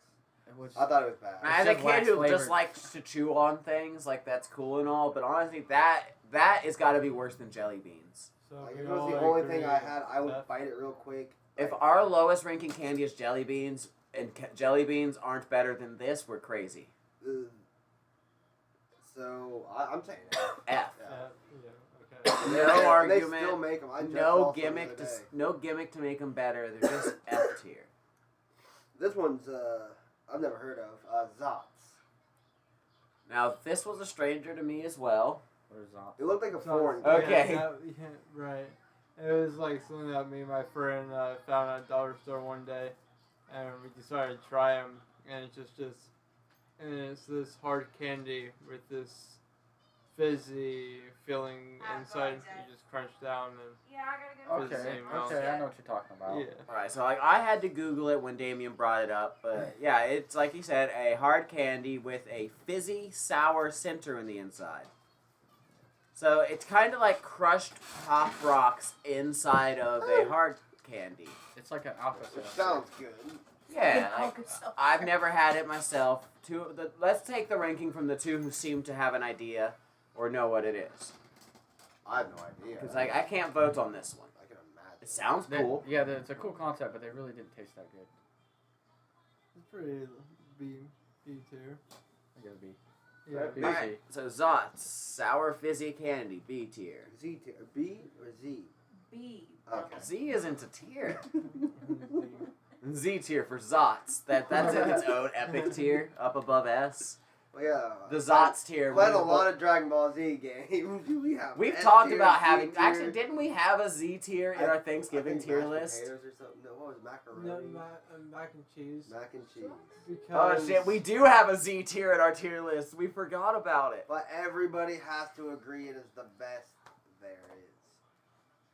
Which, I thought it was bad. As a just kid wax who flavored. just likes to chew on things, like that's cool and all, but honestly, that has got to be worse than jelly beans. So Like, we if it was all the only agree thing I had, I would that- bite it real quick. If Like, our lowest ranking candy is jelly beans, and jelly beans aren't better than this, we're crazy. ugh. So I'm saying F. F. Yeah. Yeah, okay. No And they argument. still make them. I just No saw some the gimmick other to day. no gimmick to make them better. They're just F tier. This one's I've never heard of. Zots. Now, this was a stranger to me as well. What is that? It looked like a So- foreign. Okay. Yeah, right. It was like something that me and my friend found at a dollar store one day, and we decided to try them. And it's and it's this hard candy with this fizzy feeling inside. You just crunch down and Yeah, I gotta go. For the Okay, same amount. okay, I know what you're talking about. yeah. Alright, so like I had to Google it when Damien brought it up, but yeah, it's like he said, a hard candy with a fizzy, sour center in the inside. So it's kind of like crushed Pop Rocks inside of a hard candy. It's like an alpha Which seltzer. sounds good. Yeah, like, I've never had it myself. Let's take the ranking from the two who seem to have an idea or know what it is. I have no idea. Because like I can't vote on this one. I can imagine. It sounds cool. Yeah, it's a cool concept, but they really didn't taste that good. It's pretty B tier. I gotta be. Yeah. B. Alright, so Zots, sour fizzy candy, B tier. Z tier. B or Z? B. Okay. Z isn't a tier. Z tier for Zots. That's in its own epic tier, up above S. Well, yeah. The Zots tier. Played a was- lot of Dragon Ball Z games. We have. We've S talked tier, about Z having. tier. Actually, didn't we have a Z tier in I our Thanksgiving think tier mashed list? Potatoes or something. No, what was it, macaroni? No, mac and cheese. Mac and cheese. Oh Because shit, we do have a Z tier in our tier list. We forgot about it. But everybody has to agree it is the best there is.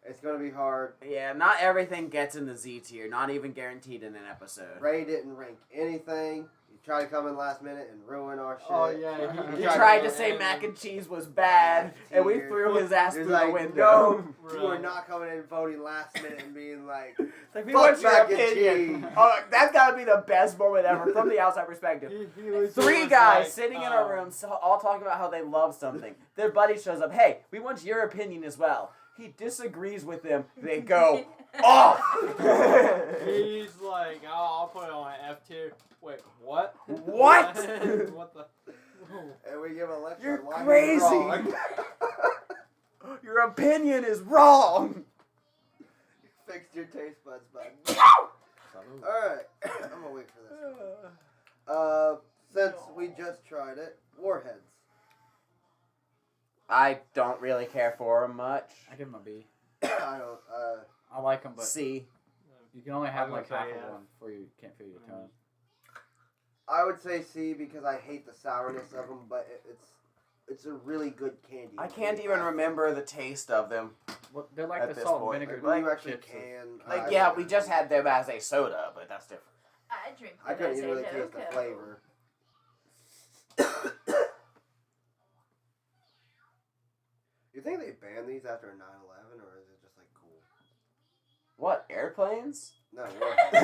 It's gonna be hard. Yeah, not everything gets in the Z tier. Not even guaranteed in an episode. Ray didn't rank anything. He tried to come in last minute and ruin our shit. Oh yeah, He tried tried to to say go mac in. and cheese was bad, and we Tier. threw his ass He's through like, the window. no, you are not coming in voting last minute and being like, It's like, we fuck want your mac and opinion. cheese. Oh, that's gotta be the best moment ever from the outside perspective. He legit Three was guys like, sitting in a room, all talking about how they love something. Their buddy shows up. Hey, we want your opinion as well. He disagrees with them. They go off. He's like, oh, I'll put it on F tier. Wait, what? What? What the? and we give a lecture. You're on why he's crazy. wrong. Your opinion is wrong. Fixed your taste buds, bud. Salud. Alright, I'm gonna wait for this one. Since we just tried it, Warheads. I don't really care for them much. I give them a B. I don't, I like them, but C. you can only have I'm like gonna half say of F. one before you can't feel your tongue. I would say C because I hate the sourness of them, but it's a really good candy. I can't even remember the taste of them. Well, they're like At the this salt point, and vinegar Like, you actually chips. can. Like, yeah, we just had them as a soda, but that's different. I drink. I couldn't even really Coke. taste the flavor. You think they banned these after 9/11, or is it just like cool? What, airplanes? No, Warheads.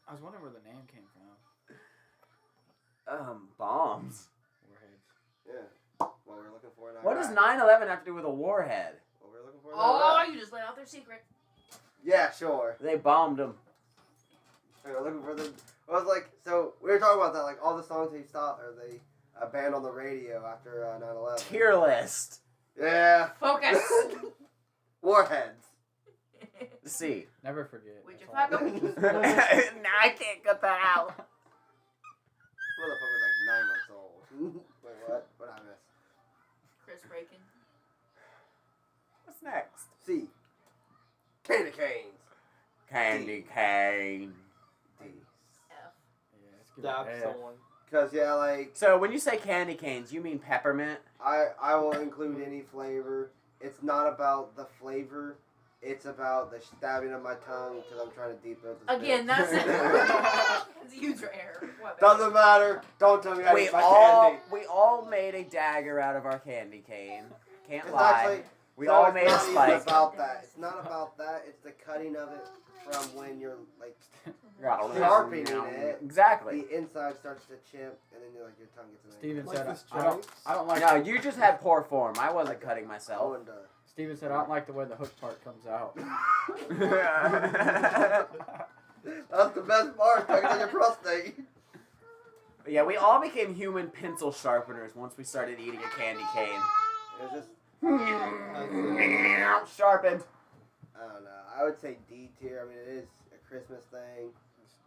I was wondering where the name came from. Bombs. Warheads. Yeah. What we're looking for in What does Iraq. 9/11 have to do with a warhead? What we're looking for in Oh, Iraq. you just let out their secret. Yeah, sure. They bombed them. We were looking for the. I was like, so we were talking about that, like all the songs they stopped or they banned on the radio after 9/11. Tier list. Yeah. Focus. Warheads. C. Never forget. Would you That's all. fuck 'em? Nah, I can't cut that out. Motherfucker's like 9 months old. Wait, what? What I miss? Chris Bacon. What's next? C. Candy canes. Candy cane. D. F. Yeah, let's give it an That's F. the one. Cause yeah, like So when you say candy canes, you mean peppermint? I will include any flavor. It's not about the flavor. It's about the stabbing of my tongue because I'm trying to deep throat this. Again, bitch. that's it. It's user error. What, Doesn't matter. Don't tell me how to We eat my all candy. we all made a dagger out of our candy cane. Can't It's lie. actually We so all it's made a not even spike. about that. It's not about that. It's the cutting of it from when you're like Sharpening it. Exactly. the inside starts to chip and then like your tongue gets in Steven there. Like said, the I don't like. No, you just had poor form. I wasn't cutting Oh, myself. and Steven said, I don't like the way the hook part comes out. that's the best part. Tugging on your prostate. Yeah, we all became human pencil sharpeners once we started eating a candy cane. It was just Sharpened. I don't know. I would say D tier. I mean, it is a Christmas thing.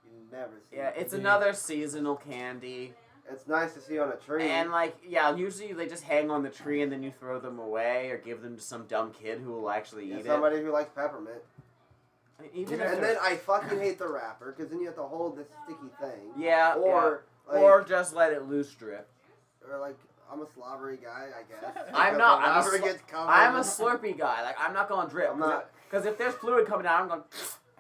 You never see. Yeah, it's D. another seasonal candy. It's nice to see on a tree. And like, yeah, usually they just hang on the tree and then you throw them away or give them to some dumb kid who will actually eat somebody who likes peppermint. it. Even And if then I fucking hate the wrapper because then you have to hold this sticky thing. yeah, Or like, or just let it loose drip. or like I'm a slobbery guy, I guess. I'm Because not. the I'm a wrapper sl- gets covered. I'm a slurpy guy. Like I'm not going to drip. I'm not. Because if there's fluid coming out, I'm going.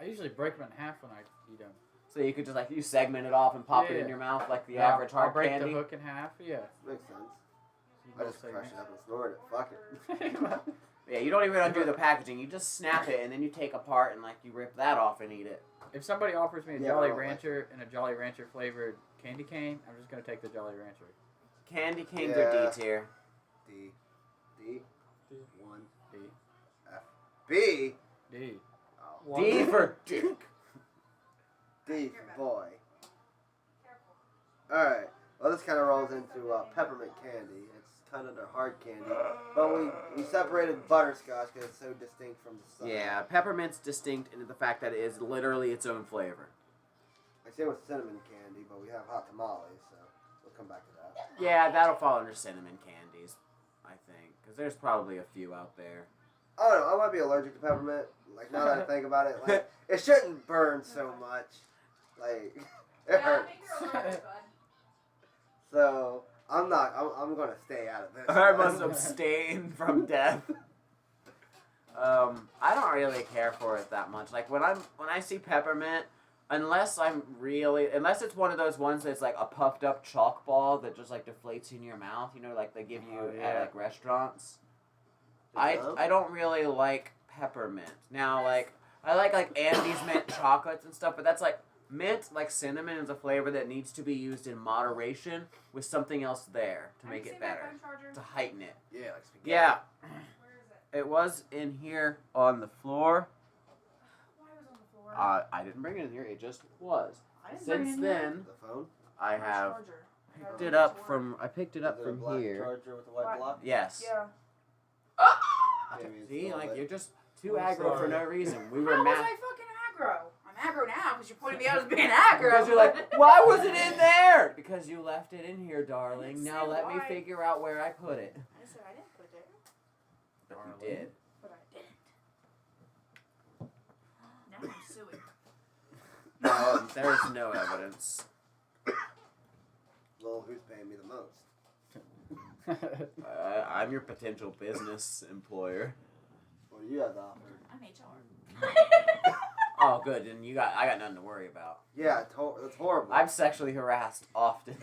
I usually break them in half when I eat them. So you could just like you segment it off and pop it Yeah. in your mouth like the Yeah, average I'll hard break candy. the hook in half. Yeah. Makes sense. You I know, just say, crush it man. up and snort it. Fuck it. Yeah, you don't even undo the packaging. You just snap it and then you take apart and like you rip that off and eat it. If somebody offers me a Yeah, Jolly I don't like Rancher and a Jolly Rancher flavored candy cane, I'm just gonna take the Jolly Rancher. Candy canes Yeah. are D tier. D. D. D. 1. D. F. B. D. Oh. D for dick. D for boy. Alright. Well, this kind of rolls into peppermint candy. It's kind of their hard candy. But we separated butterscotch because it's so distinct from the sun. Yeah, peppermint's distinct in the fact that it is literally its own flavor. I say with cinnamon candy, but we have hot tamales, so we'll come back to that. Yeah, that'll fall under cinnamon candies, I think, because there's probably a few out there. I don't know. I might be allergic to peppermint. Like, now that I think about it, like, it shouldn't burn so much. Like, it Yeah, I hurts. think you're allergic, bud. So, I'm going to stay out of this. I must abstain from death. I don't really care for it that much. Like when I see peppermint, unless it's one of those ones that's like a puffed up chalk ball that just like deflates in your mouth, you know, like they give you Oh, yeah. at like restaurants. Yeah. I don't really like peppermint. Now like I like Andes mint chocolates and stuff, but that's like mint, like cinnamon, is a flavor that needs to be used in moderation with something else there to Have make you it seen my better, phone charger? to heighten it. Yeah, like spaghetti. Yeah, Where is it? it was in here on the floor. Why was it on the floor? I didn't bring it in here; it just was. I didn't bring it Since in here. then, The phone? I My have charger. picked it up from. I picked it up Is it a from black here. charger with a white What? block? Yes. Yeah. Maybe it's See, a like little you're bit. just too I'm aggro for sorry. no reason. We How were was mad I fucking aggro? I'm aggro now because you're pointing me out as being aggro. because you're like, why was it in there? Because you left it in here, darling. didn't Now say let me why. figure out where I put it. I said I didn't put it there, But you Darling. did. but I didn't. Now I'm suing. There's no evidence. Well, who's paying me the most? I'm your potential business employer. What do you have to offer? I'm HR. Oh, good. Then I got nothing to worry about. Yeah, it's horrible. I'm sexually harassed often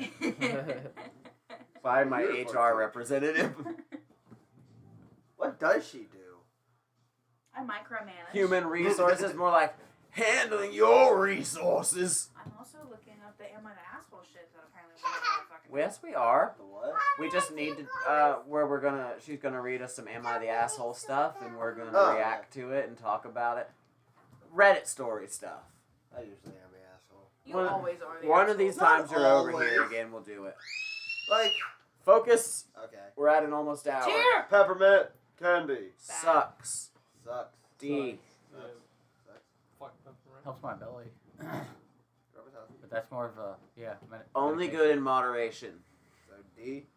by my Beautiful. HR representative. What does she do? I micromanage. Human resources, more like handling your resources. I'm also looking up the am I the asshole shit that apparently we're gonna fucking. Yes, we are. The what? We just need to, she's gonna read us some Am I the Asshole stuff, and we're gonna Oh. react to it and talk about it. Reddit story stuff. I usually am the asshole. You One- always are the One asshole. of these Not times you're over always. here again, we'll do it. Like, Focus. okay. We're at an almost hour. Cheer! Peppermint candy. Sucks. Sucks. D. Yeah. Sucks. Fuck peppermint. Helps my belly. Rubber's house. But that's more of a Only good in moderation. So D.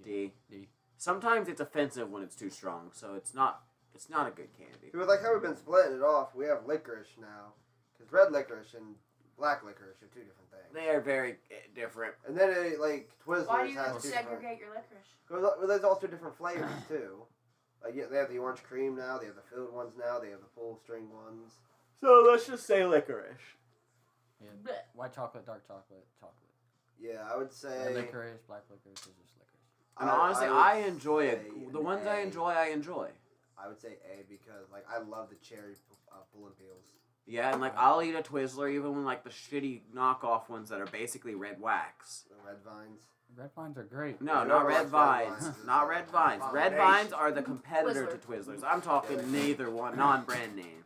D. D. Sometimes it's offensive when it's too strong, so it's not a good candy. It was like how we've been splitting it off. We have licorice now. Because red licorice and black licorice are two different things. They are very different. And then it, like, Twizzlers Why do you has two different... segregate your licorice? Well, there's also different flavors, too. Like, yeah, they have the orange cream now. They have the filled ones now. They have the full string ones. So let's just say licorice. Yeah. Blech. White chocolate, dark chocolate, chocolate. Yeah, I would say... Red licorice, black licorice is just licorice. And honestly, I would enjoy it. say The an ones A. I enjoy. I would say A because, like, I love the cherry pulling peels. Yeah, and like I'll eat a Twizzler even when like the shitty knockoff ones that are basically red wax. The red vines. Red vines are great. No, Yeah, not no, red like red vines. vines. Not red vines. Red Abomination. vines are the competitor to Twizzlers. I'm talking Yeah. neither one, non-brand name.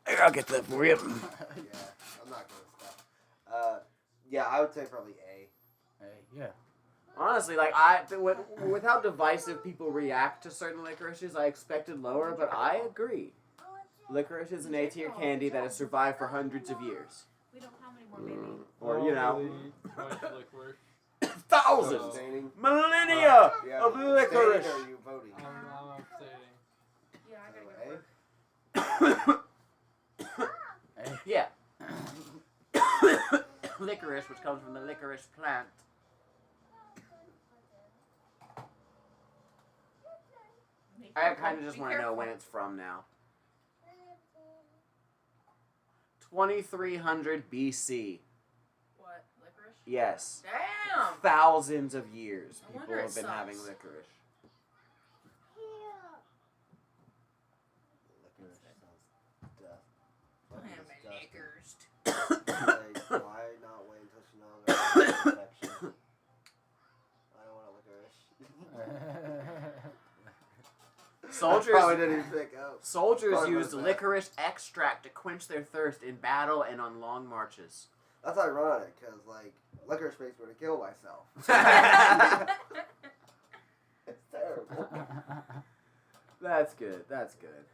Here, I'll get that for you. Yeah, I'm not good with stuff. Yeah, I would say probably A. Hey, yeah. Honestly, like with how divisive people react to certain licorices, I expected lower, but I agree. Licorice is an A tier candy that has survived for hundreds of years. We don't have any more, baby. Or, you know, Really much licorice. thousands, So- millennia Yeah, of licorice. Or are you voting? I'm abstaining. Yeah, I gotta So, go work. Yeah. Licorice, which comes from the licorice plant. Be I careful, kind of just be want to know careful. when it's from now. 2300 BC. What? Licorice? Yes. Damn! Thousands of years No people wonder it have been having sucks. licorice. licorice sounds death. I Fucking am disgusting. a Like, licorice. why not wait until she knows her perfection? I don't want a licorice. Soldiers- I probably didn't even pick up. Soldiers Sorry about used that. licorice extract to quench their thirst in battle and on long marches. That's ironic, because, like, licorice makes me want to kill myself. It's terrible. That's good. That's good.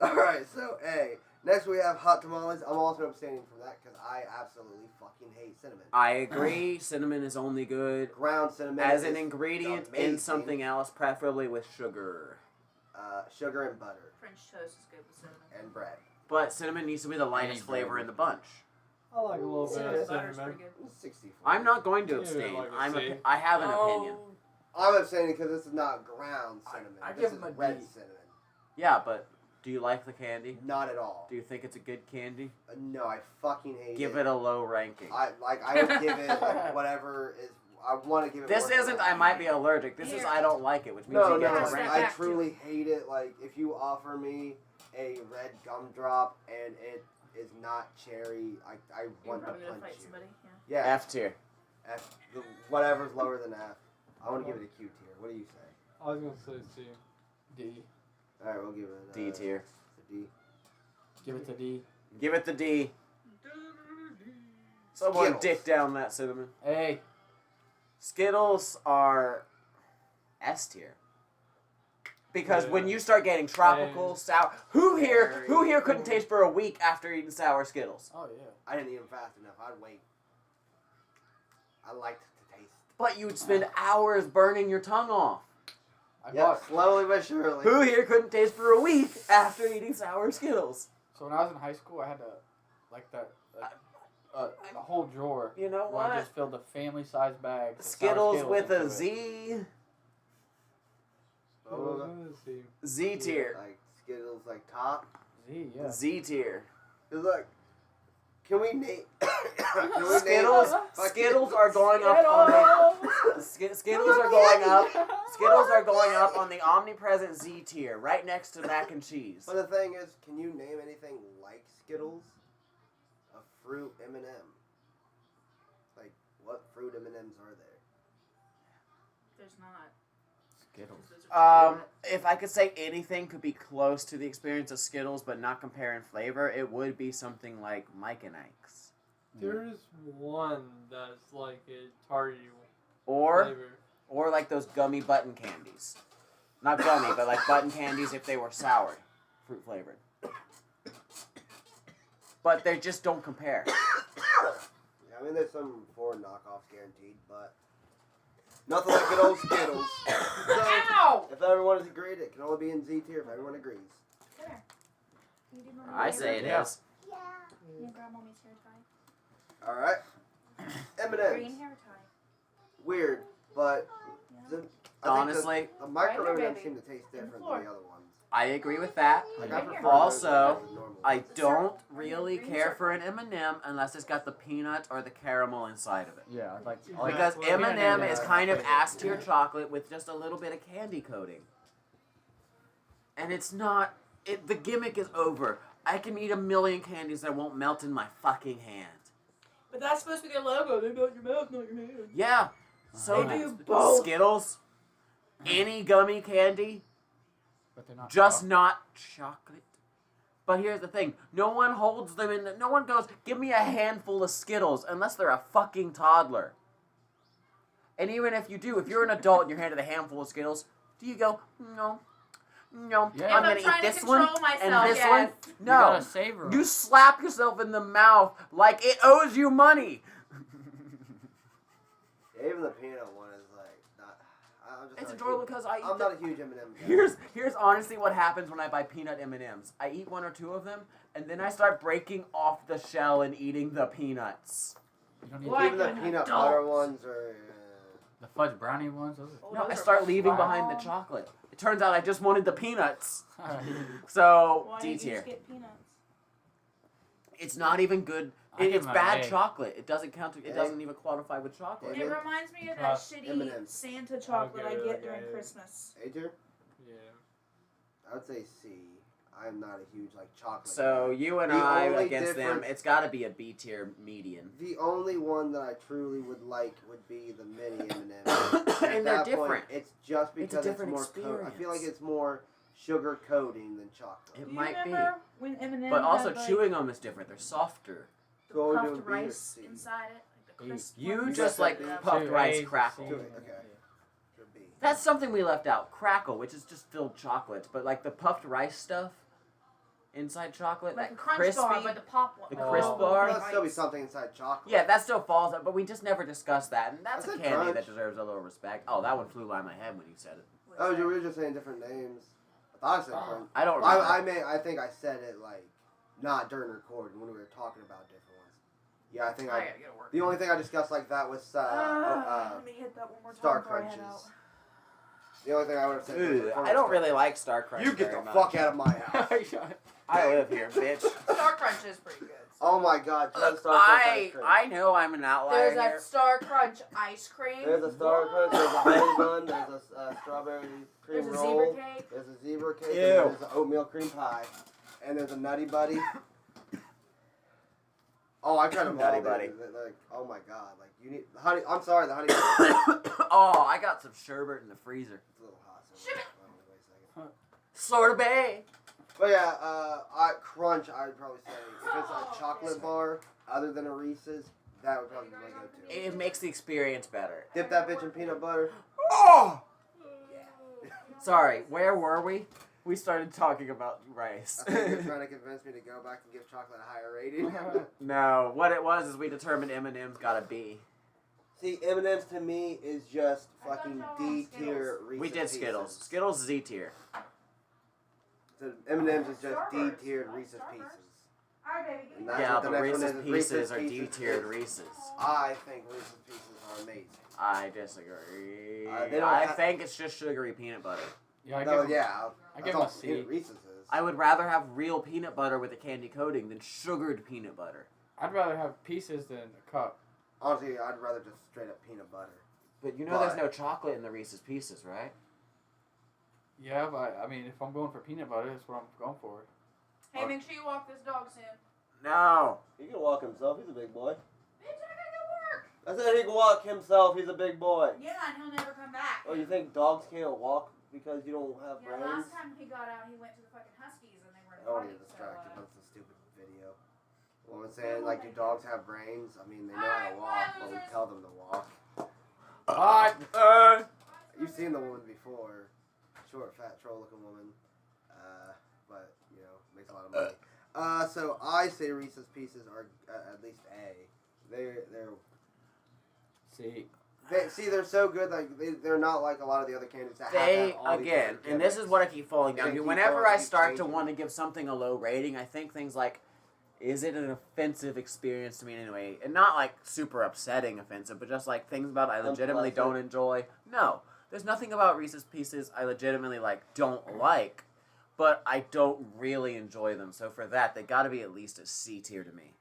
Alright, so A. Next we have hot tamales. I'm also abstaining from that because I absolutely fucking hate cinnamon. I agree. Cinnamon is only good Ground cinnamon as an is ingredient amazing. in something else, preferably with sugar. Sugar and butter French toast is good with cinnamon. and bread. But cinnamon needs to be the lightest flavor in the bunch. I like a little bit Cinnamon of butter's cinnamon. pretty good. 64. I'm not going to Yeah, abstain. like a I'm C. I have an opinion. I'm abstaining because this is not ground cinnamon. I this give is him a red D. cinnamon. Yeah, but do you like the candy? Not at all. Do you think it's a good candy? No, I fucking hate Give it. it a low ranking. I would give it like, whatever is. I want to give it. This more isn't than I might be allergic. This is Here. I don't like it, which means No, you no, get to Pass rank that I it. back to- truly hate it. Like, if you offer me a red gumdrop and it is not cherry, I You're want to probably gonna punch fight you. somebody. Yeah. Yeah, F tier. whatever's lower than F. I want to give it a Q tier. What do you say? I was gonna say C. D. All right, we'll give it D tier. a D. Give it to D. Give it the D. Someone Skittles. dick down that cinnamon. A. Skittles are S tier. Because when Yeah. you start getting tropical, And- sour, who here couldn't taste for a week after eating sour Skittles? Oh yeah. I didn't eat them fast enough. I'd wait. I liked to taste. But you would spend hours burning your tongue off. I Yeah, bought. slowly but surely. Who here couldn't taste for a week after eating sour Skittles? So when I was in high school, I had a whole drawer. You know Where I what? just filled a family-sized bag. of sour Skittles with into a it. Z. I was gonna C. Z tier. Like Skittles, like top. Z. Yeah. Z tier. It's like, can we name? can we Skittles. name Skittles are going up on the. Skittles are going up. Skittles are going up on the omnipresent Z tier, right next to mac and cheese. But the thing is, can you name anything like Skittles? A fruit M&M. Like, what fruit M&Ms are there? There's not. Skittles. Those are pretty If I could say anything could be close to the experience of Skittles, but not compare in flavor, it would be something like Mike and Ike's, There's one that's like a tarty or flavor. like those gummy button candies. Not gummy, but like button candies if they were sour, fruit flavored. But they just don't compare. Yeah, I mean, there's some foreign knockoffs guaranteed, but nothing like good old Skittles. So, Ow! if everyone is agreed, it can only be in Z tier if everyone agrees. Come here. Can you do mommy I hair? say it Yeah. is. Can you grab mommy's hair tie? All right. Green M&M's. hair tie. Weird, but Yeah. the, Honestly, the micro Right here, M&Ms baby. seem to taste On the different floor. than the other ones. I agree with that. Like, Right I here. prefer Also, those than the normal I ones. don't circle. really Green care circle. for an M&M unless it's got the peanut or the caramel inside of it. Yeah. I like. Because Well, M&M yeah, is yeah, kind of yeah. ass tier chocolate with just a little bit of candy coating. And it's not, the gimmick is over. I can eat a million candies that won't melt in my fucking hand. But that's supposed to be their logo. They melt your mouth, not your hand. Yeah. So They do both. Skittles, any gummy candy, But they're not. just not chocolate. But here's the thing. No one holds them in no one goes, give me a handful of Skittles unless they're a fucking toddler. And even if you do, if you're an adult and you're handed a handful of Skittles, do you go, no, no, Yeah. If I'm I'm gonna eat trying to this one control myself, and this yes. one? You No. gotta savor 'em. You slap yourself in the mouth like it owes you money. Yeah, even the peanut one is like not. I'm just It's not a adorable huge- because I eat I'm the- not a huge M&M guy. Here's honestly what happens when I buy peanut M&Ms. I eat 1 or 2 of them, and then I start breaking off the shell and eating the peanuts. You don't need Like Even the an peanut adult. butter ones are. the fudge brownie ones. Those Oh, No, I those are start leaving bomb. behind the chocolate. It turns out I just wanted the peanuts. are. So, Why D didn't you tier. just get peanuts? It's not even good. I give It's them bad an A. chocolate. It doesn't count. It Egg. doesn't even qualify with chocolate. It M&M. reminds me of that Trust shitty M&Ms. Santa chocolate I Okay, get okay. during Christmas. A tier? Yeah. I would say C. I'm not a huge like chocolate. So guy. you and The I only against them. difference- It's got to be a B tier median. The only one that I truly would like would be the mini M&M. And they're different. It's just because it's, different more. I feel like it's more sugar coating than chocolate. It Do you might be. remember when M&M But also had, like, chewing them is different. They're softer. the Go into puffed a B or rice C. inside it, like the E. crisp You ones? just like Yeah. puffed Two rice A's, crackle. C, Do it, okay. Or B. That's something we left out. Crackle, which is just filled chocolate. But like the puffed rice stuff inside chocolate, like that a crunch crispy. bar, but the pop one. the crisp bar. There'll still be something inside chocolate. Yeah, that still falls out, but we just never discussed that. And that's That's a a candy crunch. that deserves a little respect. Oh, that one flew by my head when you said it. Oh, we were just saying different names. I thought I said crunch. I don't remember. I think I said it like not during recording when we were talking about different ones. Yeah, I think I I. gotta get to work. The only thing I discussed like that was Let me hit that one more time Star before I head Crunches. out. The only thing I would have said. was Ooh, crunch. I don't really like Star Crunch. You get very the much. fuck out of my house. I live here, bitch. Star Crunch is pretty good. Oh my god, you have Star Crunch ice cream. I know I'm an outlier There's here. that Star Crunch ice cream. There's a Star Crunch, there's a honey bun, there's a strawberry cream There's a roll, zebra cake. there's a zebra cake, Ew. and there's an oatmeal cream pie, and there's a Nutty Buddy. Oh, I tried them Nutty all. Buddy. Like, oh my god, like you need the honey. I'm sorry, the honey. It's Oh, I got some sherbet in the freezer. a little hot. So Shit. wait a second. Sorbet. But yeah, Crunch. I would probably say if it's a chocolate bar other than a Reese's, that would probably be my go-to. It makes the experience better. Dip that bitch in peanut butter. Oh! Sorry, where were we? We started talking about rice. I think you're trying to convince me to go back and give chocolate a higher rating. No, what it was is we determined M&M's got a B. See, M&M's to me is just I thought fucking y'all were on D tier Reese's We did Skittles. Pieces. Skittles Z tier. So M&M's is just D Starburst. tiered I like Reese's Starburst. Pieces. Alright, baby. And that's Yeah, what the but next one Reese's is. Pieces are Pieces D-tiered is- Reese's. I think Reese's Pieces are amazing. I disagree. They don't I have- think it's just sugary peanut butter. Yeah, I No, give 'em- yeah. I that's give all them a C. peanut Reese's is. I would rather have real peanut butter with a candy coating than sugared peanut butter. I'd rather have pieces than a cup. Honestly, I'd rather just straight up peanut butter. But you know there's But- no chocolate in the Reese's Pieces, right? Yeah, but I mean, if I'm going for peanut butter, that's what I'm going for. Hey, make sure you walk this dog soon. No. He can walk himself. He's a big boy. Bitch, I gotta go work. I said he can walk himself. He's a big boy. Yeah, and he'll never come back. Oh, you think dogs can't walk because you don't have Yeah, brains? last time he got out, he went to the fucking Huskies and they were in I don't fight, get so, distracted. That's a stupid video. Woman saying like, do dogs have brains? I mean, they know how to Alright, walk, bye, but we losers. tell them to walk. Bye. You've seen the woman before, short, fat, troll-looking woman, but you know, makes a lot of money. So I say Reese's Pieces are at least A. They're so good. Like they're not like a lot of the other candies that have They, all these again, different and this is gimmicks. what I keep falling down They to. keep Whenever going, I keep start to changing. want to give something a low rating, I think things like, is it an offensive experience to me in any way? And not like super upsetting offensive, but just like things about I legitimately Unpleasant. don't enjoy. No. There's nothing about Reese's Pieces I legitimately don't like, but I don't really enjoy them. So for that, they gotta be at least a C tier to me.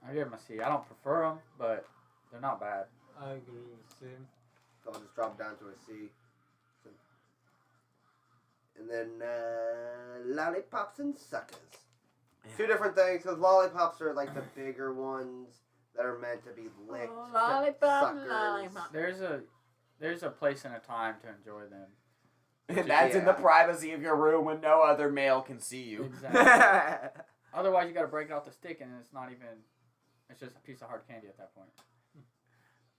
I give them a C. I don't prefer them, but they're not bad. I agree with Sim. So I'll just drop down to a C. And then lollipops and suckers. Two different things, because lollipops are like the bigger ones that are meant to be licked. Oh, Suckers. There's a place and a time to enjoy them. And that's in the Yeah. privacy of your room when no other male can see you. Exactly. Otherwise, you got to break it off the stick, and it's not even. It's just a piece of hard candy at that point.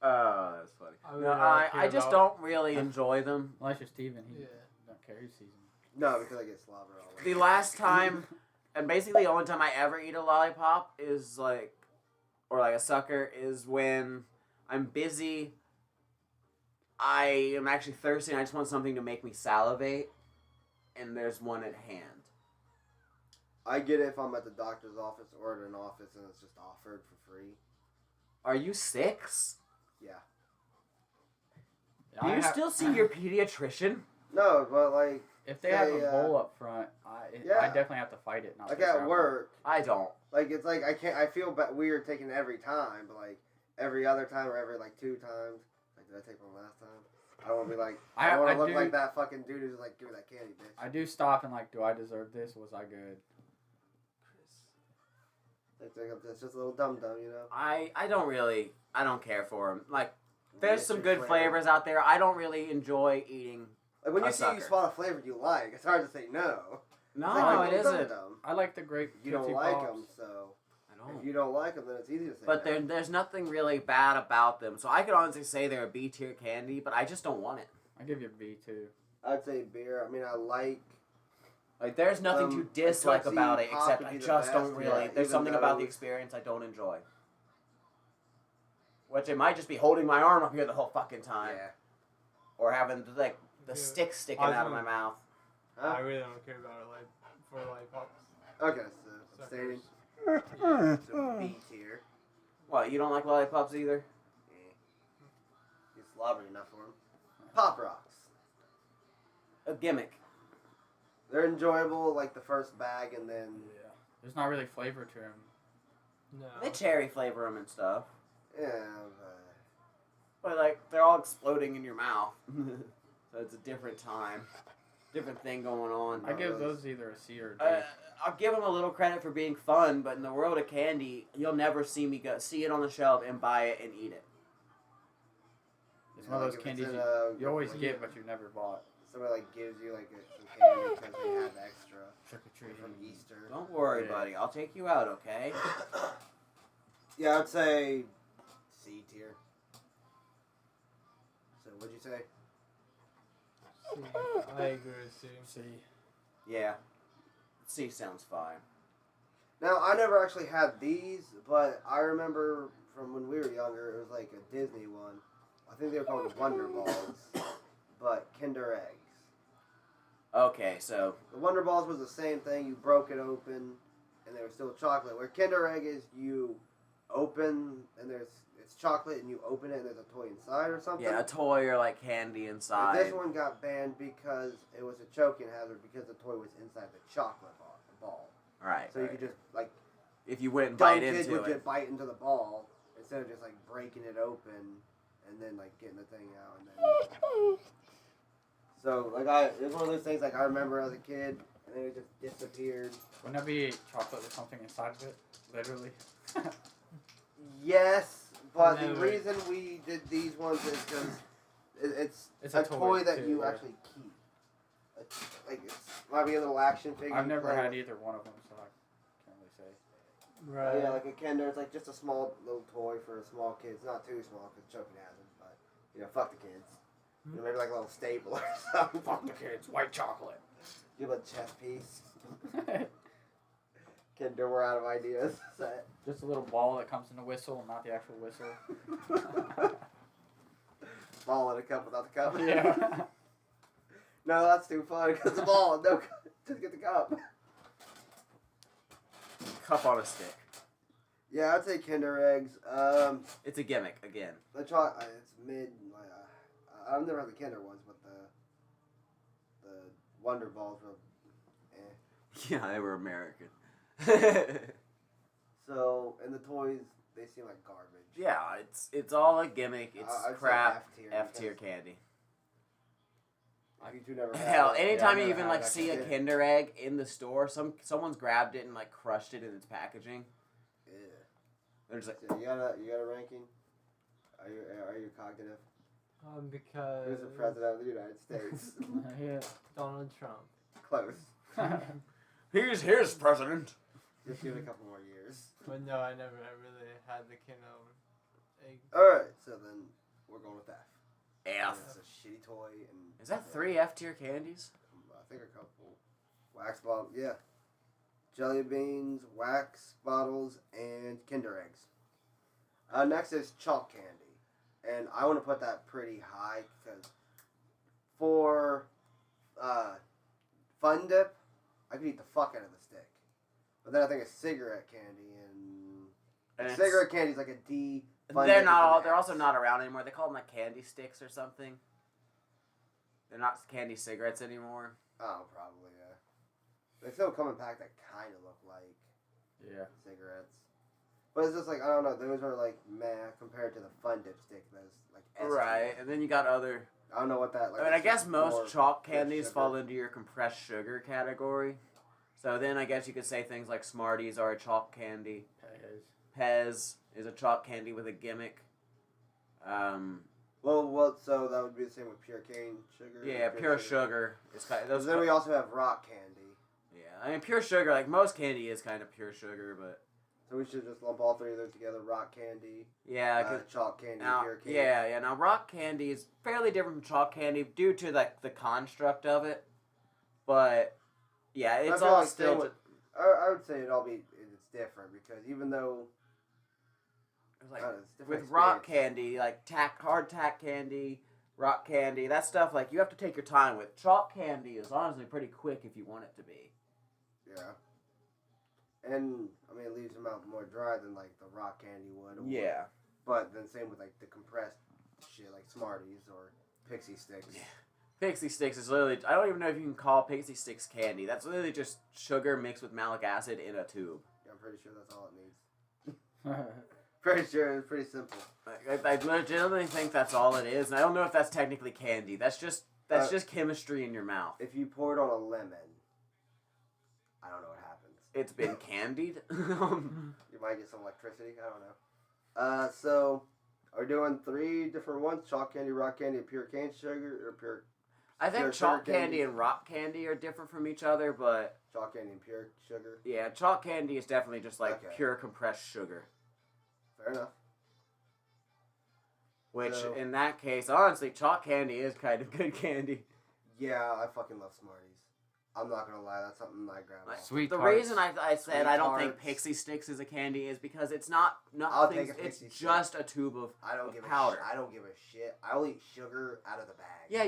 Oh, that's funny. really No, don't I care just about- don't really enjoy them. Unless you're Steven, he Yeah. don't care who sees him. No, because I get slobber all over. The last time, and basically the only time I ever eat a lollipop is like, or like a sucker, is when I'm busy. I am actually thirsty and I just want something to make me salivate, and there's one at hand. I get it if I'm at the doctor's office or at an office and it's just offered for free. Are you 6? Yeah. Do you still see your pediatrician? No, but like If they have They, a bowl up front, I yeah. definitely have to fight it. Not like piss at out. work, I don't. like it's like I can't. I feel weird taking it every time, but like every other time or every like 2 times. Like did I take one last time? I don't want to be like I don't want I to look do- like that fucking dude who's like give me that candy, bitch. I do stop and like, do I deserve this? Was I good? It's just a little dum dum, you know. I don't care for them. Like, Get there's some your good flavor. flavors out there. I don't really enjoy eating. Like when a you see sucker. you spot a flavor you like, it's hard to say no. No, It's like, it little isn't. dum-dum. I like the grape You don't Tootsie like Pops. them, so I don't. if you don't like them, then it's easy to say. But no. there's nothing really bad about them. So I could honestly say they're a B tier candy, but I just don't want it. I give you a B too. I'd say beer. I mean, I like. Like, there's nothing to dislike Tootsie about it, Pop except would I be the just don't best, really. yeah, There's even something about the those. experience I don't enjoy. Which it might just be holding my arm up here the whole fucking time, Yeah. or having like the Yeah. stick sticking I was out of my gonna- mouth. I really don't care about it like for lollipops. Okay, so abstaining. Suckers. So B tier. What? You don't like lollipops either? Yeah. You're slobbering enough for them. Pop Rocks. A gimmick. They're enjoyable, like the first bag, and then There's not really flavor to them. No. They cherry flavor them and stuff, yeah. but like they're all exploding in your mouth, so it's a different time, different thing going on. I give those- those either a C or a D. I'll give them a little credit for being fun, but in the world of candy, you'll never see me see it on the shelf and buy it and eat it. It's Yeah, one of like those if candies it's in you always like, get, but you never bought. Somebody like gives you like some candy because they had extra Trick or treating. from Easter. Don't worry, Yeah. buddy. I'll take you out, okay? Yeah, I'd say C tier. So what'd you say? C. I agree with C. C. Yeah. C sounds fine. Now I never actually had these, but I remember from when we were younger, it was like a Disney one. I think they were called Wonder Balls, but Kinder Eggs. Okay, so The Wonder Balls was the same thing. You broke it open, and they were still chocolate. Where Kinder Egg is, you open and it's chocolate, and you open it and there's a toy inside or something. yeah, a toy or like candy But inside. this one got banned because it was a choking hazard because the toy was inside the chocolate ball. Right. So you right. could just like If you wouldn't dumb bite kids into would it. just bite into the ball instead of just like breaking it open and then like getting the thing out and then. So like it was one of those things like I remember as a kid and then it just disappeared. Wouldn't that be chocolate with something inside of it? Literally. Yes, but the Never. reason we did these ones is because it's It's a a toy toy, that too, you yeah. actually keep. Like it might be a little action figure. I've you never play had with. either one of them, so I can't really say. Right. Yeah, like a Kinder. It's like just a small little toy for a small kid. It's not too small because choking hazard, but you know, fuck the kids. You know, maybe like a little staple or something. Fuck the kids, white chocolate. Give a chess piece. Kinder, we're out of ideas. Set. Just a little ball that comes in a whistle, not the actual whistle. Ball in a cup without the cup. Yeah. No, that's too fun because the ball, no cup. Just get the cup. Cup on a stick. Yeah, I'd say Kinder Eggs. It's a gimmick again. The chocolate, it's mid. I've never had the Kinder ones, but the Wonder Balls were. Yeah, they were American. So, and the toys, they seem like garbage. Yeah, it's all a gimmick. It's I'd say crap. F-tier. F tier because candy. You two never had Hell, it. anytime Yeah, you I've even never like had that see a kind. Kinder Egg in the store, someone's grabbed it and like crushed it in its packaging. Yeah. They're just like, So you got a ranking? Are you cognitive? Because Who's the president of the United States? Yeah. Donald Trump. Close. here's president. Just give it a couple more years. But no, I never really had the Kindle eggs. Alright, so then we're going with F. F. It's a shitty toy. And Is that 3 F tier candies? I think a couple. Wax bottle, yeah. Jelly beans, wax bottles, and Kinder eggs. Next is chalk candy. And I want to put that pretty high because for Fun Dip, I could eat the fuck out of the stick. But then I think of cigarette candy and cigarette candy is like a D. Fun They're Dip not is an all. They're S. also not around anymore. They call them like candy sticks or something. They're not candy cigarettes anymore. Oh, probably, yeah. They still come in packs that kind of look like Yeah. cigarettes. But it's just like, I don't know, those are like meh compared to the Fun Dip stick that's like S tier. Right, and then you got other. I don't know what that like. I mean, I it's guess just more most chalk pure candies sugar. fall into your compressed sugar category. So then I guess you could say things like Smarties are a chalk candy. Pez is a chalk candy with a gimmick. Well, so that would be the same with pure cane sugar. Yeah, pure sugar. It's kind of, those. Then we also have rock candy. Yeah, I mean pure sugar. Like most candy is kind of pure sugar, but So we should just lump all three of those together: rock candy, yeah, 'cause chalk candy, now, pure candy. yeah. Now rock candy is fairly different from chalk candy due to like the construct of it, but yeah, I it's feel all like still. I would say it's different because even though Like, it's different with rock experience. candy, like hard tack candy, rock candy, that stuff, like, you have to take your time with. Chalk candy is honestly pretty quick if you want it to be. Yeah. And, I mean, it leaves your mouth more dry than, like, the rock candy would. Or, Yeah. But then same with, like, the compressed shit, like Smarties or Pixie Sticks. Yeah. Pixie Sticks is literally, I don't even know if you can call Pixie Sticks candy. That's literally just sugar mixed with malic acid in a tube. Yeah, I'm pretty sure that's all it needs. Pretty sure it's pretty simple. I legitimately think that's all it is, and I don't know if that's technically candy. That's just chemistry in your mouth. If you pour it on a lemon, I don't know what happens. It's been candied. You might get some electricity. I don't know. So are we doing 3 different ones? Chalk candy, rock candy, and pure cane sugar, or pure I think Pure chalk sugar candy and rock candy are different from each other, but chalk candy and pure sugar? yeah, chalk candy is definitely just like Okay. pure compressed sugar. Fair enough. Which, So- in that case, honestly, chalk candy is kind of good candy. Yeah, I fucking love Smarties. I'm not gonna lie, that's something I grab off. Sweet The tarts. reason I said Sweet I don't think tarts. Pixie Sticks is a candy is because it's not I'll nothing. take a It's Pixie Stick. just a tube of I don't give powder. I don't give a shit. I'll eat sugar out of the bag. yeah.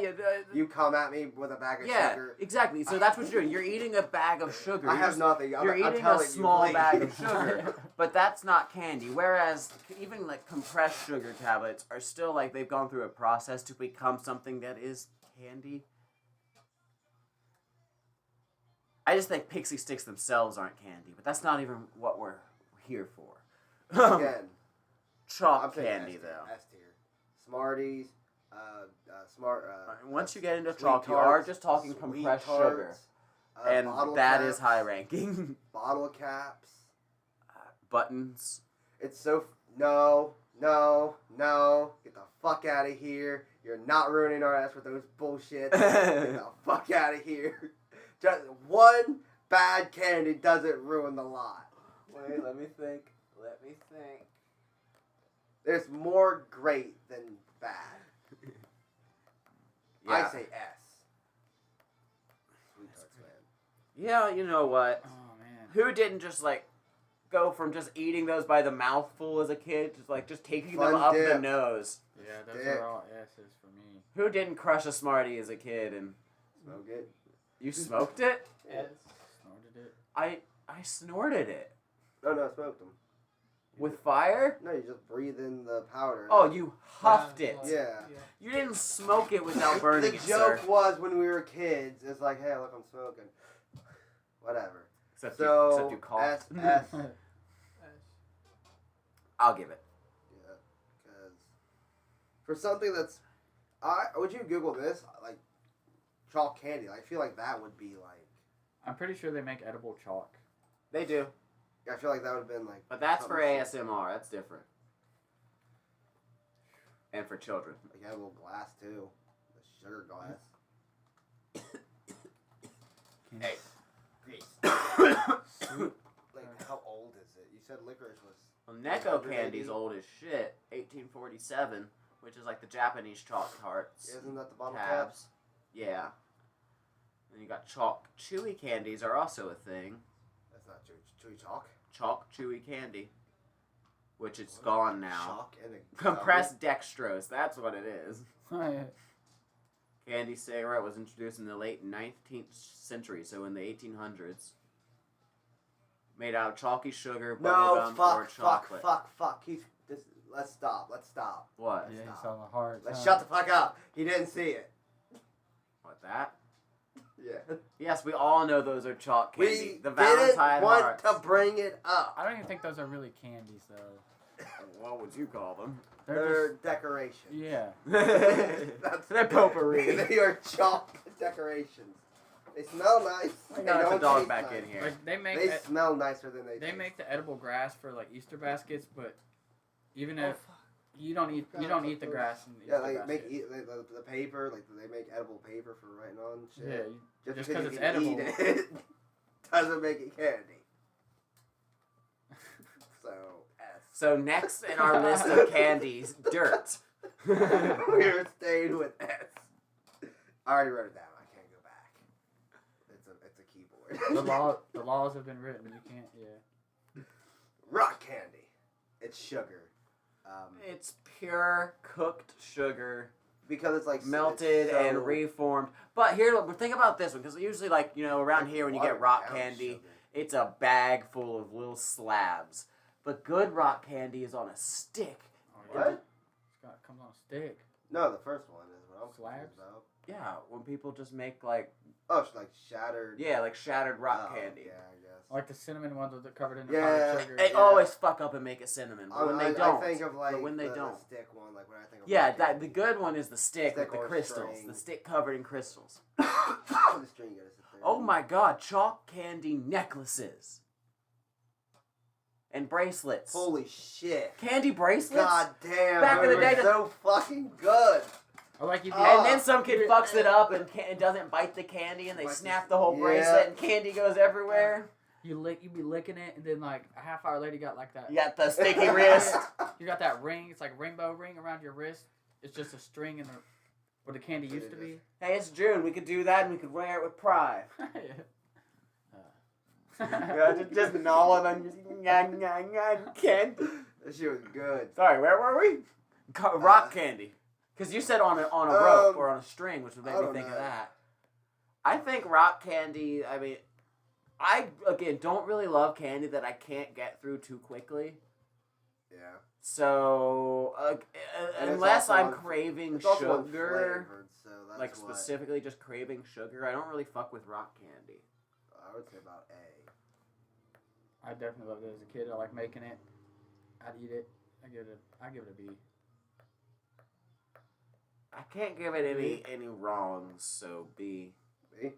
You come at me with a bag of Yeah, sugar. exactly. So that's what you're doing. You're eating a bag of sugar. I You're have just- nothing. You're I'm eating a telling small you, bag please. of sugar, but that's not candy. Whereas even like compressed sugar tablets are still like they've gone through a process to become something that is candy. I just think Pixie Sticks themselves aren't candy, but that's not even what we're here for. Again, I'm Chalk saying candy S tier, though. S tier. Smarties, Once you get into Sweet chalk, you are tarts, just talking sweet compressed tarts, sugar, and and that is high ranking. Bottle caps. Buttons. It's so no. Get the fuck out of here. You're not ruining our ass with those bullshit. Get the fuck out of here. Just one bad candy doesn't ruin the lot. Wait, let me think. There's more great than bad. I Yeah. say S. Sweet tarts, man. Yeah, you know what? Oh man. Who didn't just like go from just eating those by the mouthful as a kid, just taking them Fun up the dip. nose? Yeah, those Dick. are all S's for me. Who didn't crush a Smartie as a kid and Smoke it. you smoked it? Yes. Snorted it. I snorted it No, smoked them. with fire. No, you just breathe in the powder. Oh, you huffed it. Yeah. You didn't smoke it without burning The it, joke sir. was when we were kids, it's like, hey, look, I'm smoking. Whatever. Except So, you cough. S. I'll give it. Yeah, because for something that's, would you Google this like chalk candy? I feel like that would be like. I'm pretty sure they make edible chalk. They do, I feel like that would have been like. but that's for something ASMR. That's different. And for children. Like you have a little glass too, a sugar glass. Hey. Grease. Like how old is it? You said licorice was Well, Necco candy's old as shit. 1847, which is like the Japanese chalk tarts. Isn't that the bottle tabs. caps? Yeah. And you got chalk chewy candies are also a thing. That's not chewy chalk. Chalk chewy candy, which it's gone now. Chalk and a Compressed dextrose, that's what it is. Candy cigarette was introduced in the late 19th century, so in the 1800s. Made out of chalky sugar, bubblegum, or chocolate. Fuck. Let's stop. What? Yeah, he's on the hard. Let's shut the fuck up. He didn't see it. What, that? Yeah. Yes, we all know those are chalk candy. We The didn't Valentine want hearts. to bring it up. I don't even think those are really candies though. What would you call them? They're decorations. Yeah. That's They're potpourri. They are chalk decorations. They smell nice. I They gotta let the don't dog taste back nice. in here. Like they make They smell nicer than they they taste. make the edible grass for like Easter baskets, but even Oh, if you don't eat the grass in the Yeah, Easter like make basket. the paper, like they make edible paper for writing on shit. Yeah, just because 'cause you it's can eat edible. it doesn't make it candy. So S. So next in our list of candies, dirt. We're staying with S. I already wrote it down. I can't go back. It's a keyboard. the laws have been written. You can't. Yeah. Rock candy. It's sugar. It's pure cooked sugar, Because it's like melted it's so and reformed. But here, think about this one, because usually, like, you know, around here when you get watered rock down candy, sugar. it's a bag full of little slabs. But good rock candy is on a stick. Oh, What? It comes on a stick. No, the first one is what I'm Slabs? confused about. Yeah, when people just make like Like shattered. like shattered rock Oh, candy. Yeah, I guess. Like the cinnamon ones that are covered in the Yeah. powdered sugar. They Yeah. always fuck up and make it cinnamon, but when they don't. I think of like but when they the don't. stick one, like when I think of Yeah, rock the candy. good one is the stick with Stick the or crystals. string. The stick covered in crystals. The string you gotta sit there. Oh my god, chalk candy necklaces. And bracelets. Holy shit. Candy bracelets? God damn. Back in the those day, are so fucking good. Or like you do. And then some kid fucks it up and doesn't bite the candy and they Like snap this- the whole yeah. bracelet and candy goes everywhere. You be licking it, and then like a half hour later, you got like that. You got the sticky wrist. You got that ring. It's like a rainbow ring around your wrist. It's just a string and where the candy used to be. Hey, it's June. We could do that and we could wear it with pride. just gnawing on candy. That shit was good. Sorry, where were we? Rock candy. Because you said on a rope or on a string, which would make I me don't think of know. that. I think rock candy, I mean, I, again, don't really love candy that I can't get through too quickly. Yeah. So, And it's unless also I'm un- craving It's also sugar, unflavored, so that's like what specifically just craving sugar, I don't really fuck with rock candy. I would say about A. I definitely loved it as a kid. I like making it. I'd eat it. I give it a B. I can't give it any wrongs, so B. B?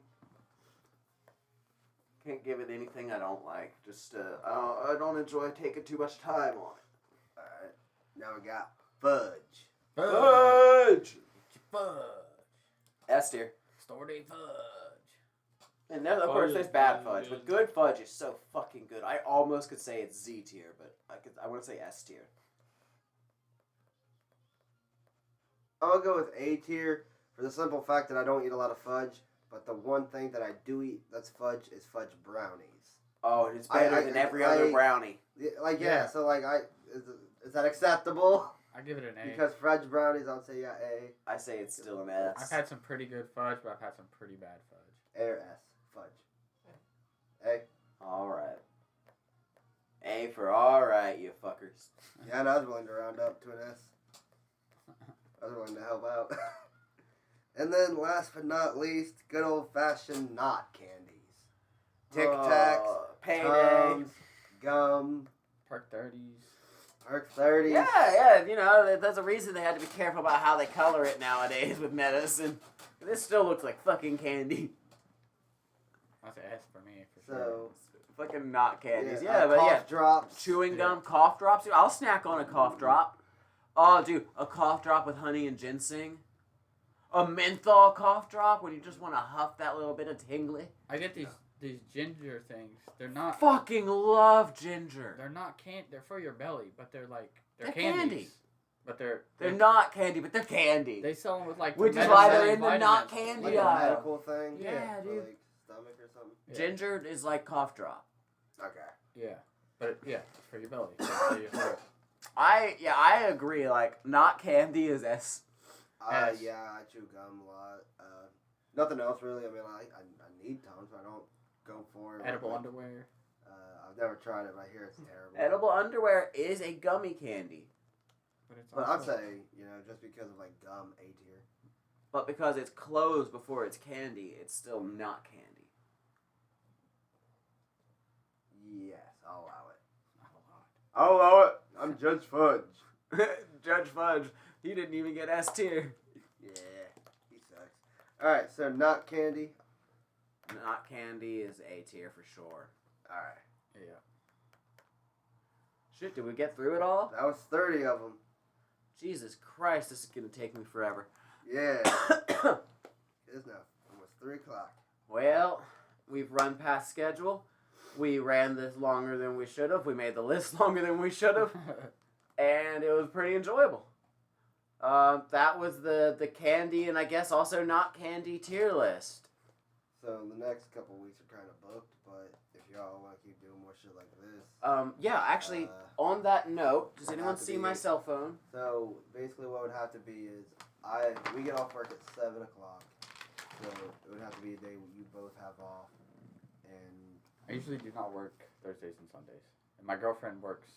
Can't give it anything I don't like. Just I don't enjoy taking too much time on it. Alright. Now we got fudge. Fudge. Fudge. S tier. Store day fudge. And then, of course, there's bad fudge, but good fudge is so fucking good. I almost could say it's Z tier, but I want to say S tier. I'll go with A tier for the simple fact that I don't eat a lot of fudge, but the one thing that I do eat that's fudge is fudge brownies. Oh, it's better than every other brownie. Yeah, so is that acceptable? I give it an A. Because fudge brownies, I'll say A. I say it's still an S. I've had some pretty good fudge, but I've had some pretty bad fudge. A or S? Fudge. A. All right. A for all right, you fuckers. Yeah, and I was willing to round up to an S. I was willing to help out. And then, last but not least, good old-fashioned knot candies. Tic Tacs, Payday. Tums, gum, Perk 30s. Perk 30s. Yeah, you know, there's a reason they had to be careful about how they color it nowadays with medicine. This still looks like fucking candy. That's an S for me, for So, sure. Fucking not candies. yeah, Yeah, but cough yeah. drops. Chewing gum, cough drops. Dude, I'll snack on a cough drop. Oh, dude, a cough drop with honey and ginseng. A menthol cough drop when you just want to huff that little bit of tingly. I get these these ginger things. They're not. Fucking love ginger. They're not They're for your belly, but they're like They're candies. candy. But they're not candy, but they're candy. They sell them with like. Which is medicine why they're in the vitamins. not candy Like a aisle. medical thing? Yeah, For, dude. like, stomach or something? Yeah. Ginger is like cough drop. Okay. Yeah, but it's for your belly. It's for your throat. I agree. Like, not candy is S. Yes. Yeah, I chew gum a lot. Nothing else really. I mean, I need Tums, but I don't go for it. Edible Like, underwear. I've never tried it, but I hear it's terrible. Edible underwear is a gummy candy. But I'd say, just because of like gum, A tier. But because it's closed before it's candy, it's still not candy. Yes, I'll allow it. I'll allow it. I'm Judge Fudge. Judge Fudge, he didn't even get S tier. Yeah, he sucks. Alright, so not candy. Not candy is A tier for sure. Alright. Yeah. Shit, did we get through it all? That was 30 of them. Jesus Christ, this is gonna take me forever. Yeah. It's now almost 3 o'clock. Well, we've run past schedule. We ran this longer than we should have. We made the list longer than we should have. And it was pretty enjoyable. That was the candy and I guess also not candy tier list. So the next couple weeks are kind of booked, but if y'all want to keep doing more shit like this. Yeah, actually, on that note, does anyone have to see be- my cell phone? So basically what would have to be is we get off work at 7 o'clock. So it would have to be a day you both have off. And I usually do not work Thursdays and Sundays, and my girlfriend works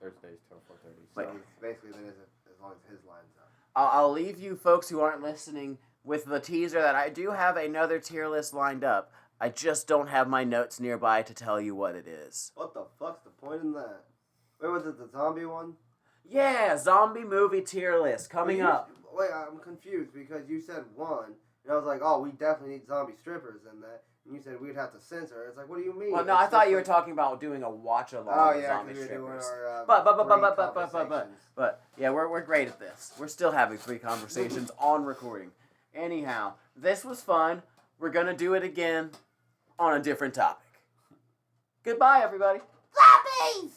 Thursdays till 4:30. so Wait. it's basically then as long as his line's up. I'll leave you folks who aren't listening with the teaser that I do have another tier list lined up. I just don't have my notes nearby to tell you what it is. What the fuck's the point in that? Wait, was it the zombie one? Yeah, zombie movie tier list coming up. Wait, I'm confused because you said one, and I was like, oh, we definitely need zombie strippers in that. And you said we'd have to censor it. It's like, what do you mean? Well, no, It's I thought just you were like- talking about doing a watch along Oh, with yeah, zombie because we were doing strippers. our But conversations. yeah, we're great at this. We're still having 3 conversations on recording. Anyhow, this was fun. We're gonna do it again on a different topic. Goodbye, everybody. Zombies!